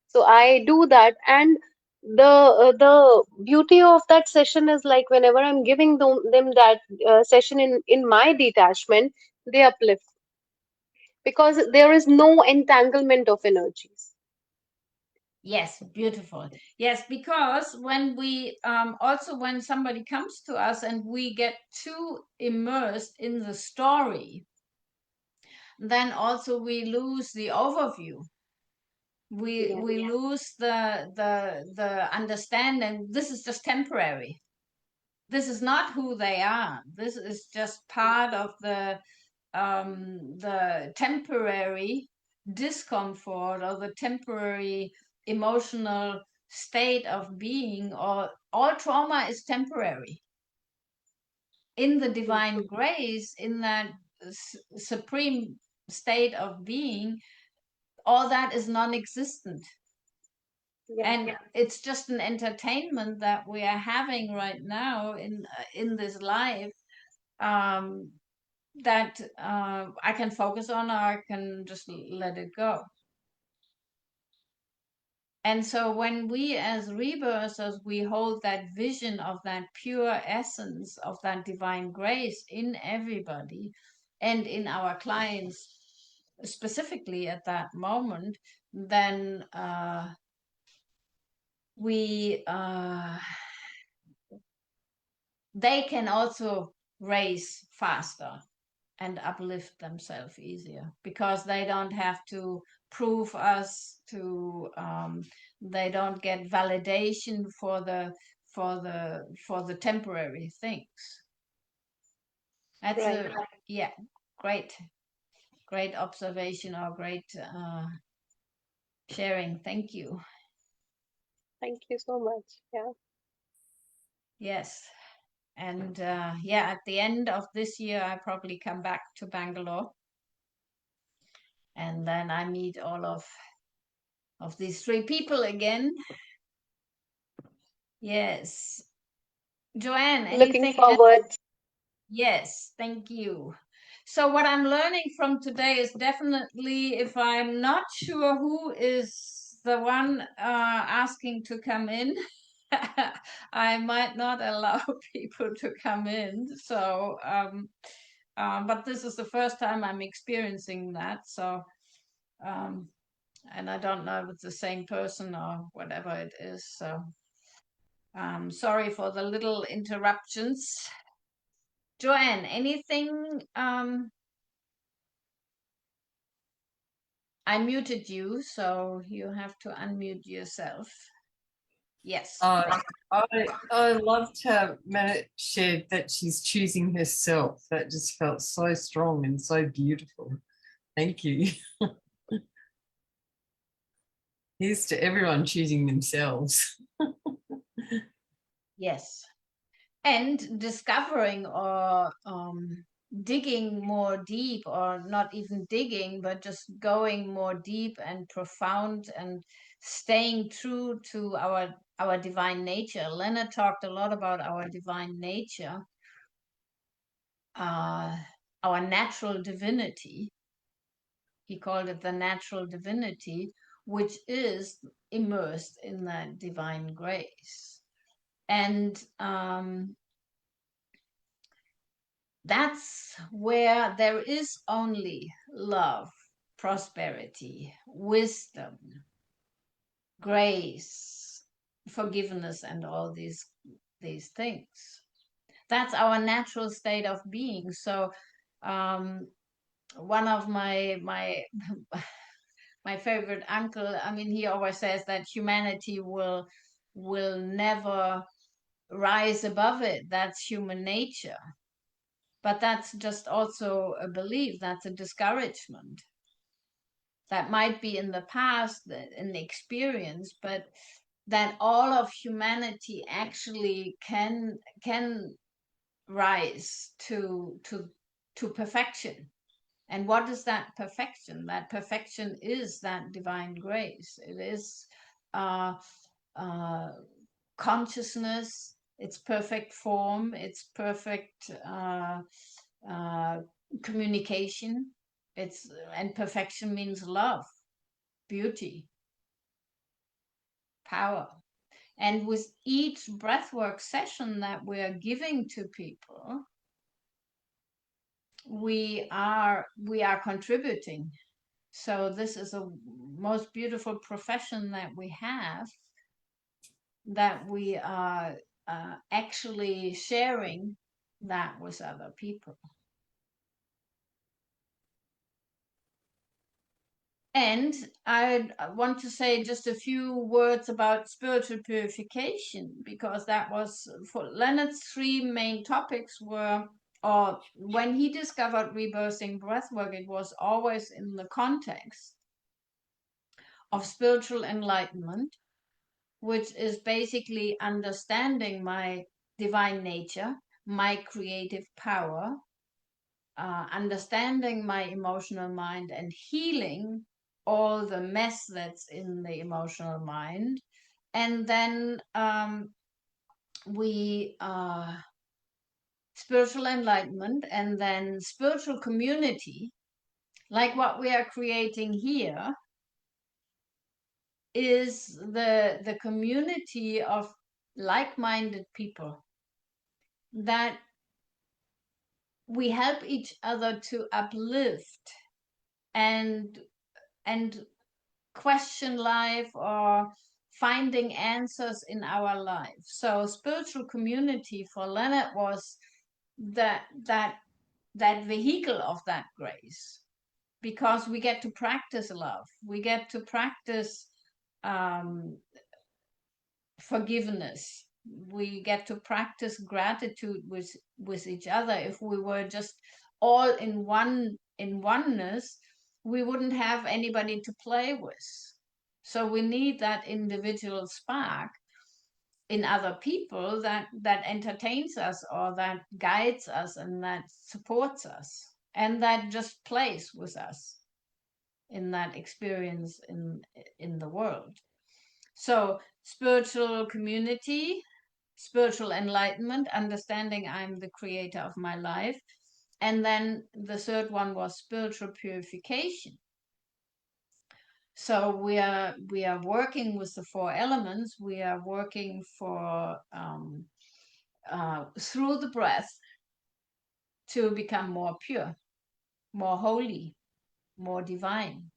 So I do that, and the beauty of that session is like whenever I'm giving them that session in my detachment, they uplift because there is no entanglement of energies. Yes, beautiful. Yes, because when we also when somebody comes to us and we get too immersed in the story, then also we lose the overview. Yeah, We lose the understanding. This is just temporary. This is not who they are. This is just part of the temporary discomfort or the temporary emotional state of being, or all trauma is temporary. In the yeah, divine grace, in that supreme state of being, all that is non-existent. yeah, And it's just an entertainment that we are having right now in this life, um, that I can focus on, or I can just let it go. And so when we as rebirthers, we hold that vision of that pure essence of that divine grace in everybody and in our clients specifically at that moment, then we they can also raise faster and uplift themselves easier, because they don't have to prove us to they don't get validation for the temporary things. That's right. a yeah, great observation, or great sharing. Thank you. Thank you so much. Yeah. Yes. And yeah, at the end of this year I probably come back to Bangalore, and then I meet all of these three people again. Yes. Joanne, Looking anything else? forward. Yes, thank you. So what I'm learning from today is definitely, if I'm not sure who is the one asking to come in, I might not allow people to come in. So, but this is the first time I'm experiencing that. So, um, and I don't know if it's the same person or whatever it is. So, sorry for the little interruptions. Joanne, anything? I muted you, so you have to unmute yourself. Yes. I I loved how Matt shared that she's choosing herself. That just felt so strong and so beautiful. Thank you. Here's to everyone choosing themselves. Yes. And discovering, or digging more deep, or not even digging, but just going more deep and profound, and staying true to our divine nature. Leonard talked a lot about our divine nature, our natural divinity. He called it the natural divinity, which is immersed in that divine grace. And that's where there is only love, prosperity, wisdom, grace, forgiveness, and all these things. That's our natural state of being. So one of my my favorite uncle, I mean, he always says that humanity will never rise above it. That's human nature. But that's just also a belief, that's a discouragement. That might be in the past, in the experience, but that all of humanity actually can rise to perfection. And what is that perfection? That perfection is that divine grace. It is uh, consciousness, its perfect form, its perfect communication. And perfection means love, beauty, power. And with each breathwork session that we are giving to people, we are contributing. So this is a most beautiful profession that we have, that we are actually sharing that with other people. And I want to say just a few words about spiritual purification, because that was, for Leonard's 3 main topics were, or when he discovered rebirthing breathwork, it was always in the context of spiritual enlightenment, which is basically understanding my divine nature, my creative power, understanding my emotional mind, and healing all the mess that's in the emotional mind. And then we spiritual enlightenment, and then spiritual community, like what we are creating here, is the community of like-minded people that we help each other to uplift and question life, or finding answers in our life. So spiritual community for Leonard was that vehicle of that grace, because we get to practice love, we get to practice forgiveness, we get to practice gratitude with each other. If we were just all in oneness, we wouldn't have anybody to play with. So we need that individual spark in other people that entertains us, or that guides us, and that supports us, and that just plays with us in that experience in the world. So spiritual community, spiritual enlightenment, understanding I'm the creator of my life. And then the third one was spiritual purification. So we are working with the 4 elements. We are working for through the breath to become more pure, more holy, more divine.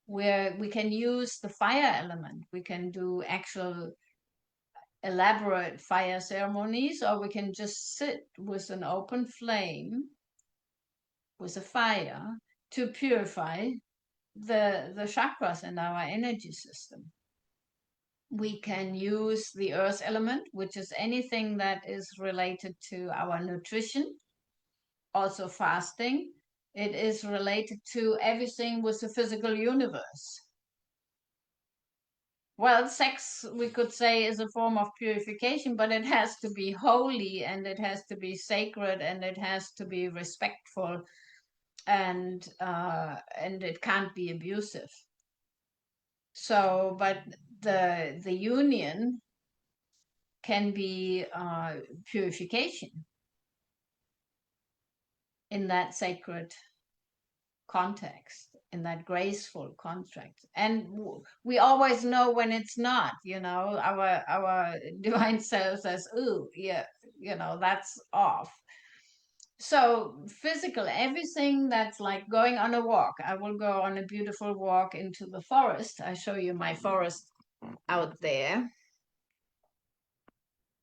Where we can use the fire element, we can do actual elaborate fire ceremonies, or we can just sit with an open flame, with a fire, to purify the chakras and our energy system. We can use the earth element, which is anything that is related to our nutrition, also fasting. It is related to everything with the physical universe. Well, sex, we could say, is a form of purification, but it has to be holy, and it has to be sacred, and it has to be respectful, and it can't be abusive. So, but the union can be purification in that sacred context, in that graceful contract. And we always know when it's not, our divine self says, ooh, yeah, that's off. So physical, everything that's like going on a walk. I will go on a beautiful walk into the forest. I show you my forest out there.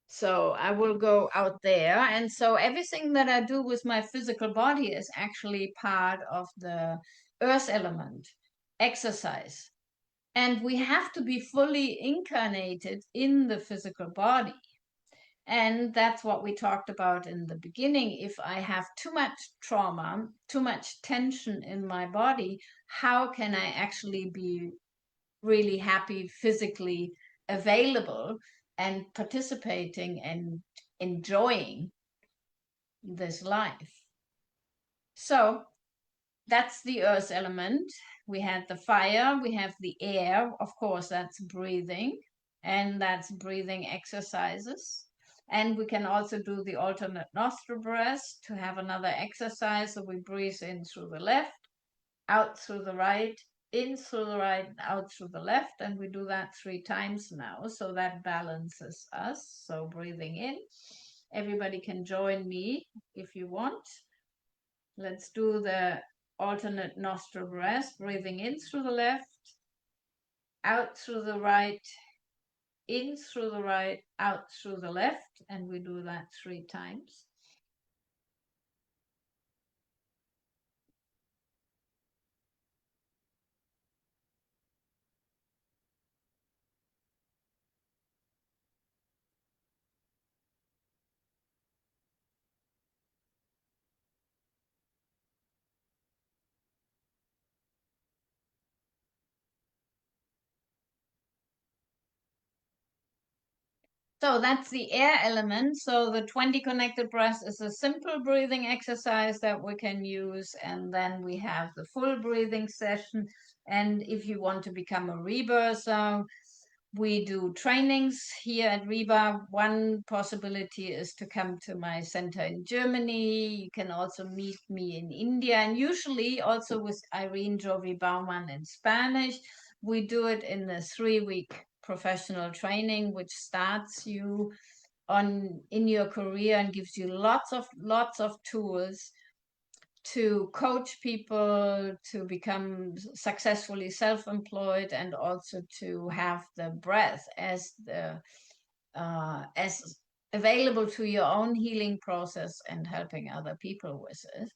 So I will go out there. And so everything that I do with my physical body is actually part of the earth element, exercise. And we have to be fully incarnated in the physical body. And that's what we talked about in the beginning. If I have too much trauma, too much tension in my body, how can I actually be really happy, physically available and participating and enjoying this life? So that's the earth element. We had the fire, we have the air, of course, that's breathing, and that's breathing exercises. And we can also do the alternate nostril breath to have another exercise. So we breathe in through the left, out through the right, in through the right, out through the left. And we do that 3 times now. So that balances us. So breathing in. Everybody can join me if you want. Let's do the alternate nostril breath, breathing in through the left, out through the right, in through the right, out through the left, and we do that 3 times. So that's the air element. So the 20 connected breaths is a simple breathing exercise that we can use. And then we have the full breathing session. And if you want to become a rebirther, we do trainings here at Reba. One possibility is to come to my center in Germany. You can also meet me in India, and usually also with Irene Jovi Bauman in Spanish. We do it in a 3-week professional training, which starts you on in your career and gives you lots of tools to coach people to become successfully self-employed, and also to have the breath as available to your own healing process and helping other people with it.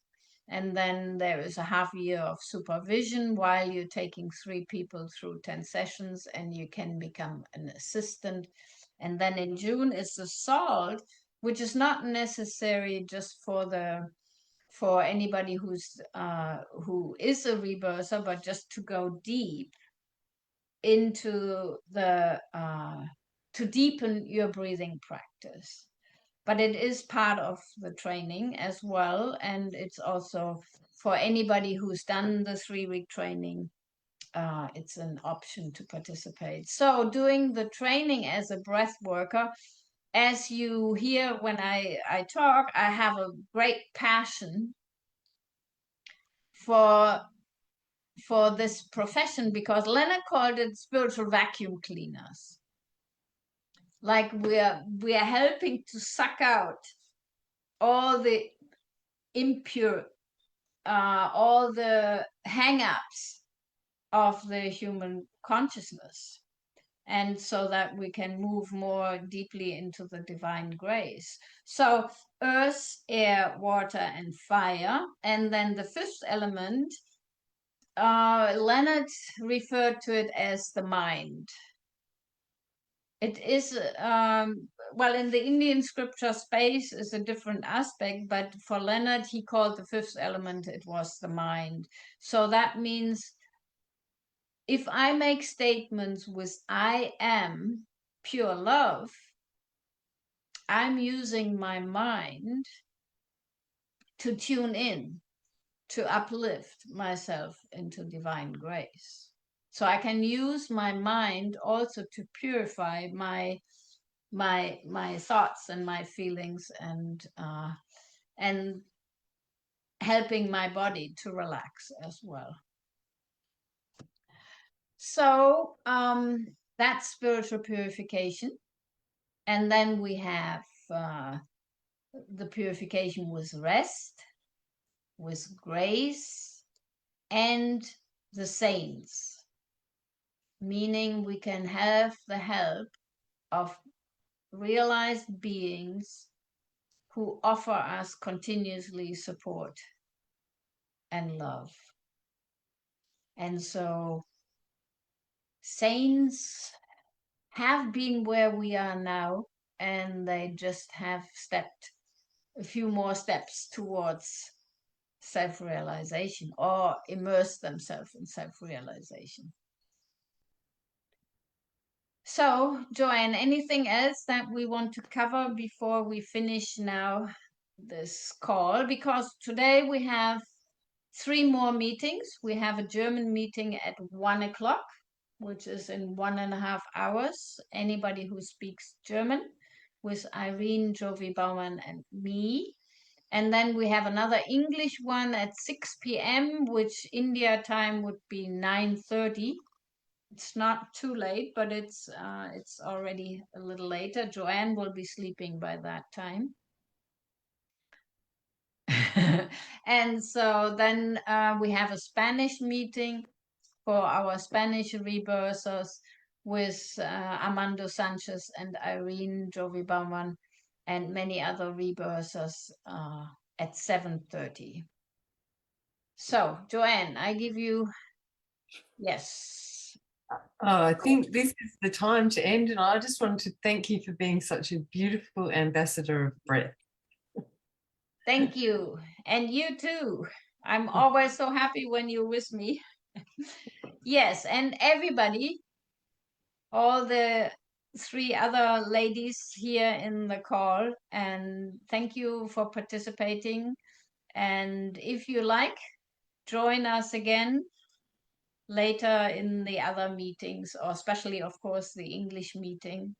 And then there is a half year of supervision while you're taking 3 people through 10 sessions, and you can become an assistant. And then in June is the SALT, which is not necessary just for anybody who is a rebirther, but just to go deep into the to deepen your breathing practice. But it is part of the training as well, and it's also for anybody who's done the 3-week training. It's an option to participate. So doing the training as a breath worker, as you hear when I talk, I have a great passion for this profession, because Leonard called it spiritual vacuum cleaners. Like we are helping to suck out all the impure, all the hang-ups of the human consciousness, and so that we can move more deeply into the divine grace. So earth, air, water, and fire. And then the 5th element, Leonard referred to it as the mind. It is, well, in the Indian scripture, space is a different aspect, but for Leonard, he called the 5th element, it was the mind. So that means if I make statements with I am pure love, I'm using my mind to tune in, to uplift myself into divine grace. So I can use my mind also to purify my thoughts and my feelings, and helping my body to relax as well. So that's spiritual purification. And then we have the purification with rest, with grace, and the saints, meaning we can have the help of realized beings who offer us continuously support and love. And so saints have been where we are now, and they just have stepped a few more steps towards self-realization, or immerse themselves in self-realization. So, Joanne, anything else that we want to cover before we finish now this call? Because today we have 3 more meetings. We have a German meeting at 1 o'clock, which is in 1.5 hours. Anybody who speaks German, with Irene, Jovi Baumann, and me. And then we have another English one at 6 p.m., which India time would be 9:30. It's not too late, but it's already a little later. Joanne will be sleeping by that time. And so then we have a Spanish meeting for our Spanish rebirthers with Armando Sanchez and Irene Jovi Baumann and many other rebirthers at 7:30. So, Joanne, I give you, yes. Oh, I think this is the time to end, and I just want to thank you for being such a beautiful ambassador of breath. Thank you. And you too. I'm always so happy when you're with me. Yes, and everybody, all the 3 other ladies here in the call, and thank you for participating. And if you like, join us again later in the other meetings, or especially, of course, the English meeting.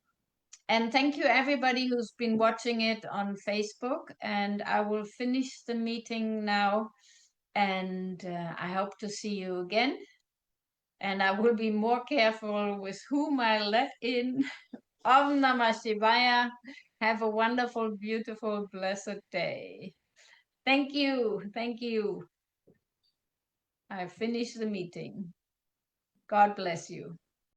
And thank you everybody who's been watching it on Facebook. And I will finish the meeting now. And I hope to see you again. And I will be more careful with whom I let in. Om Namah Shivaya. Have a wonderful, beautiful, blessed day. Thank you. Thank you. I finished the meeting. God bless you.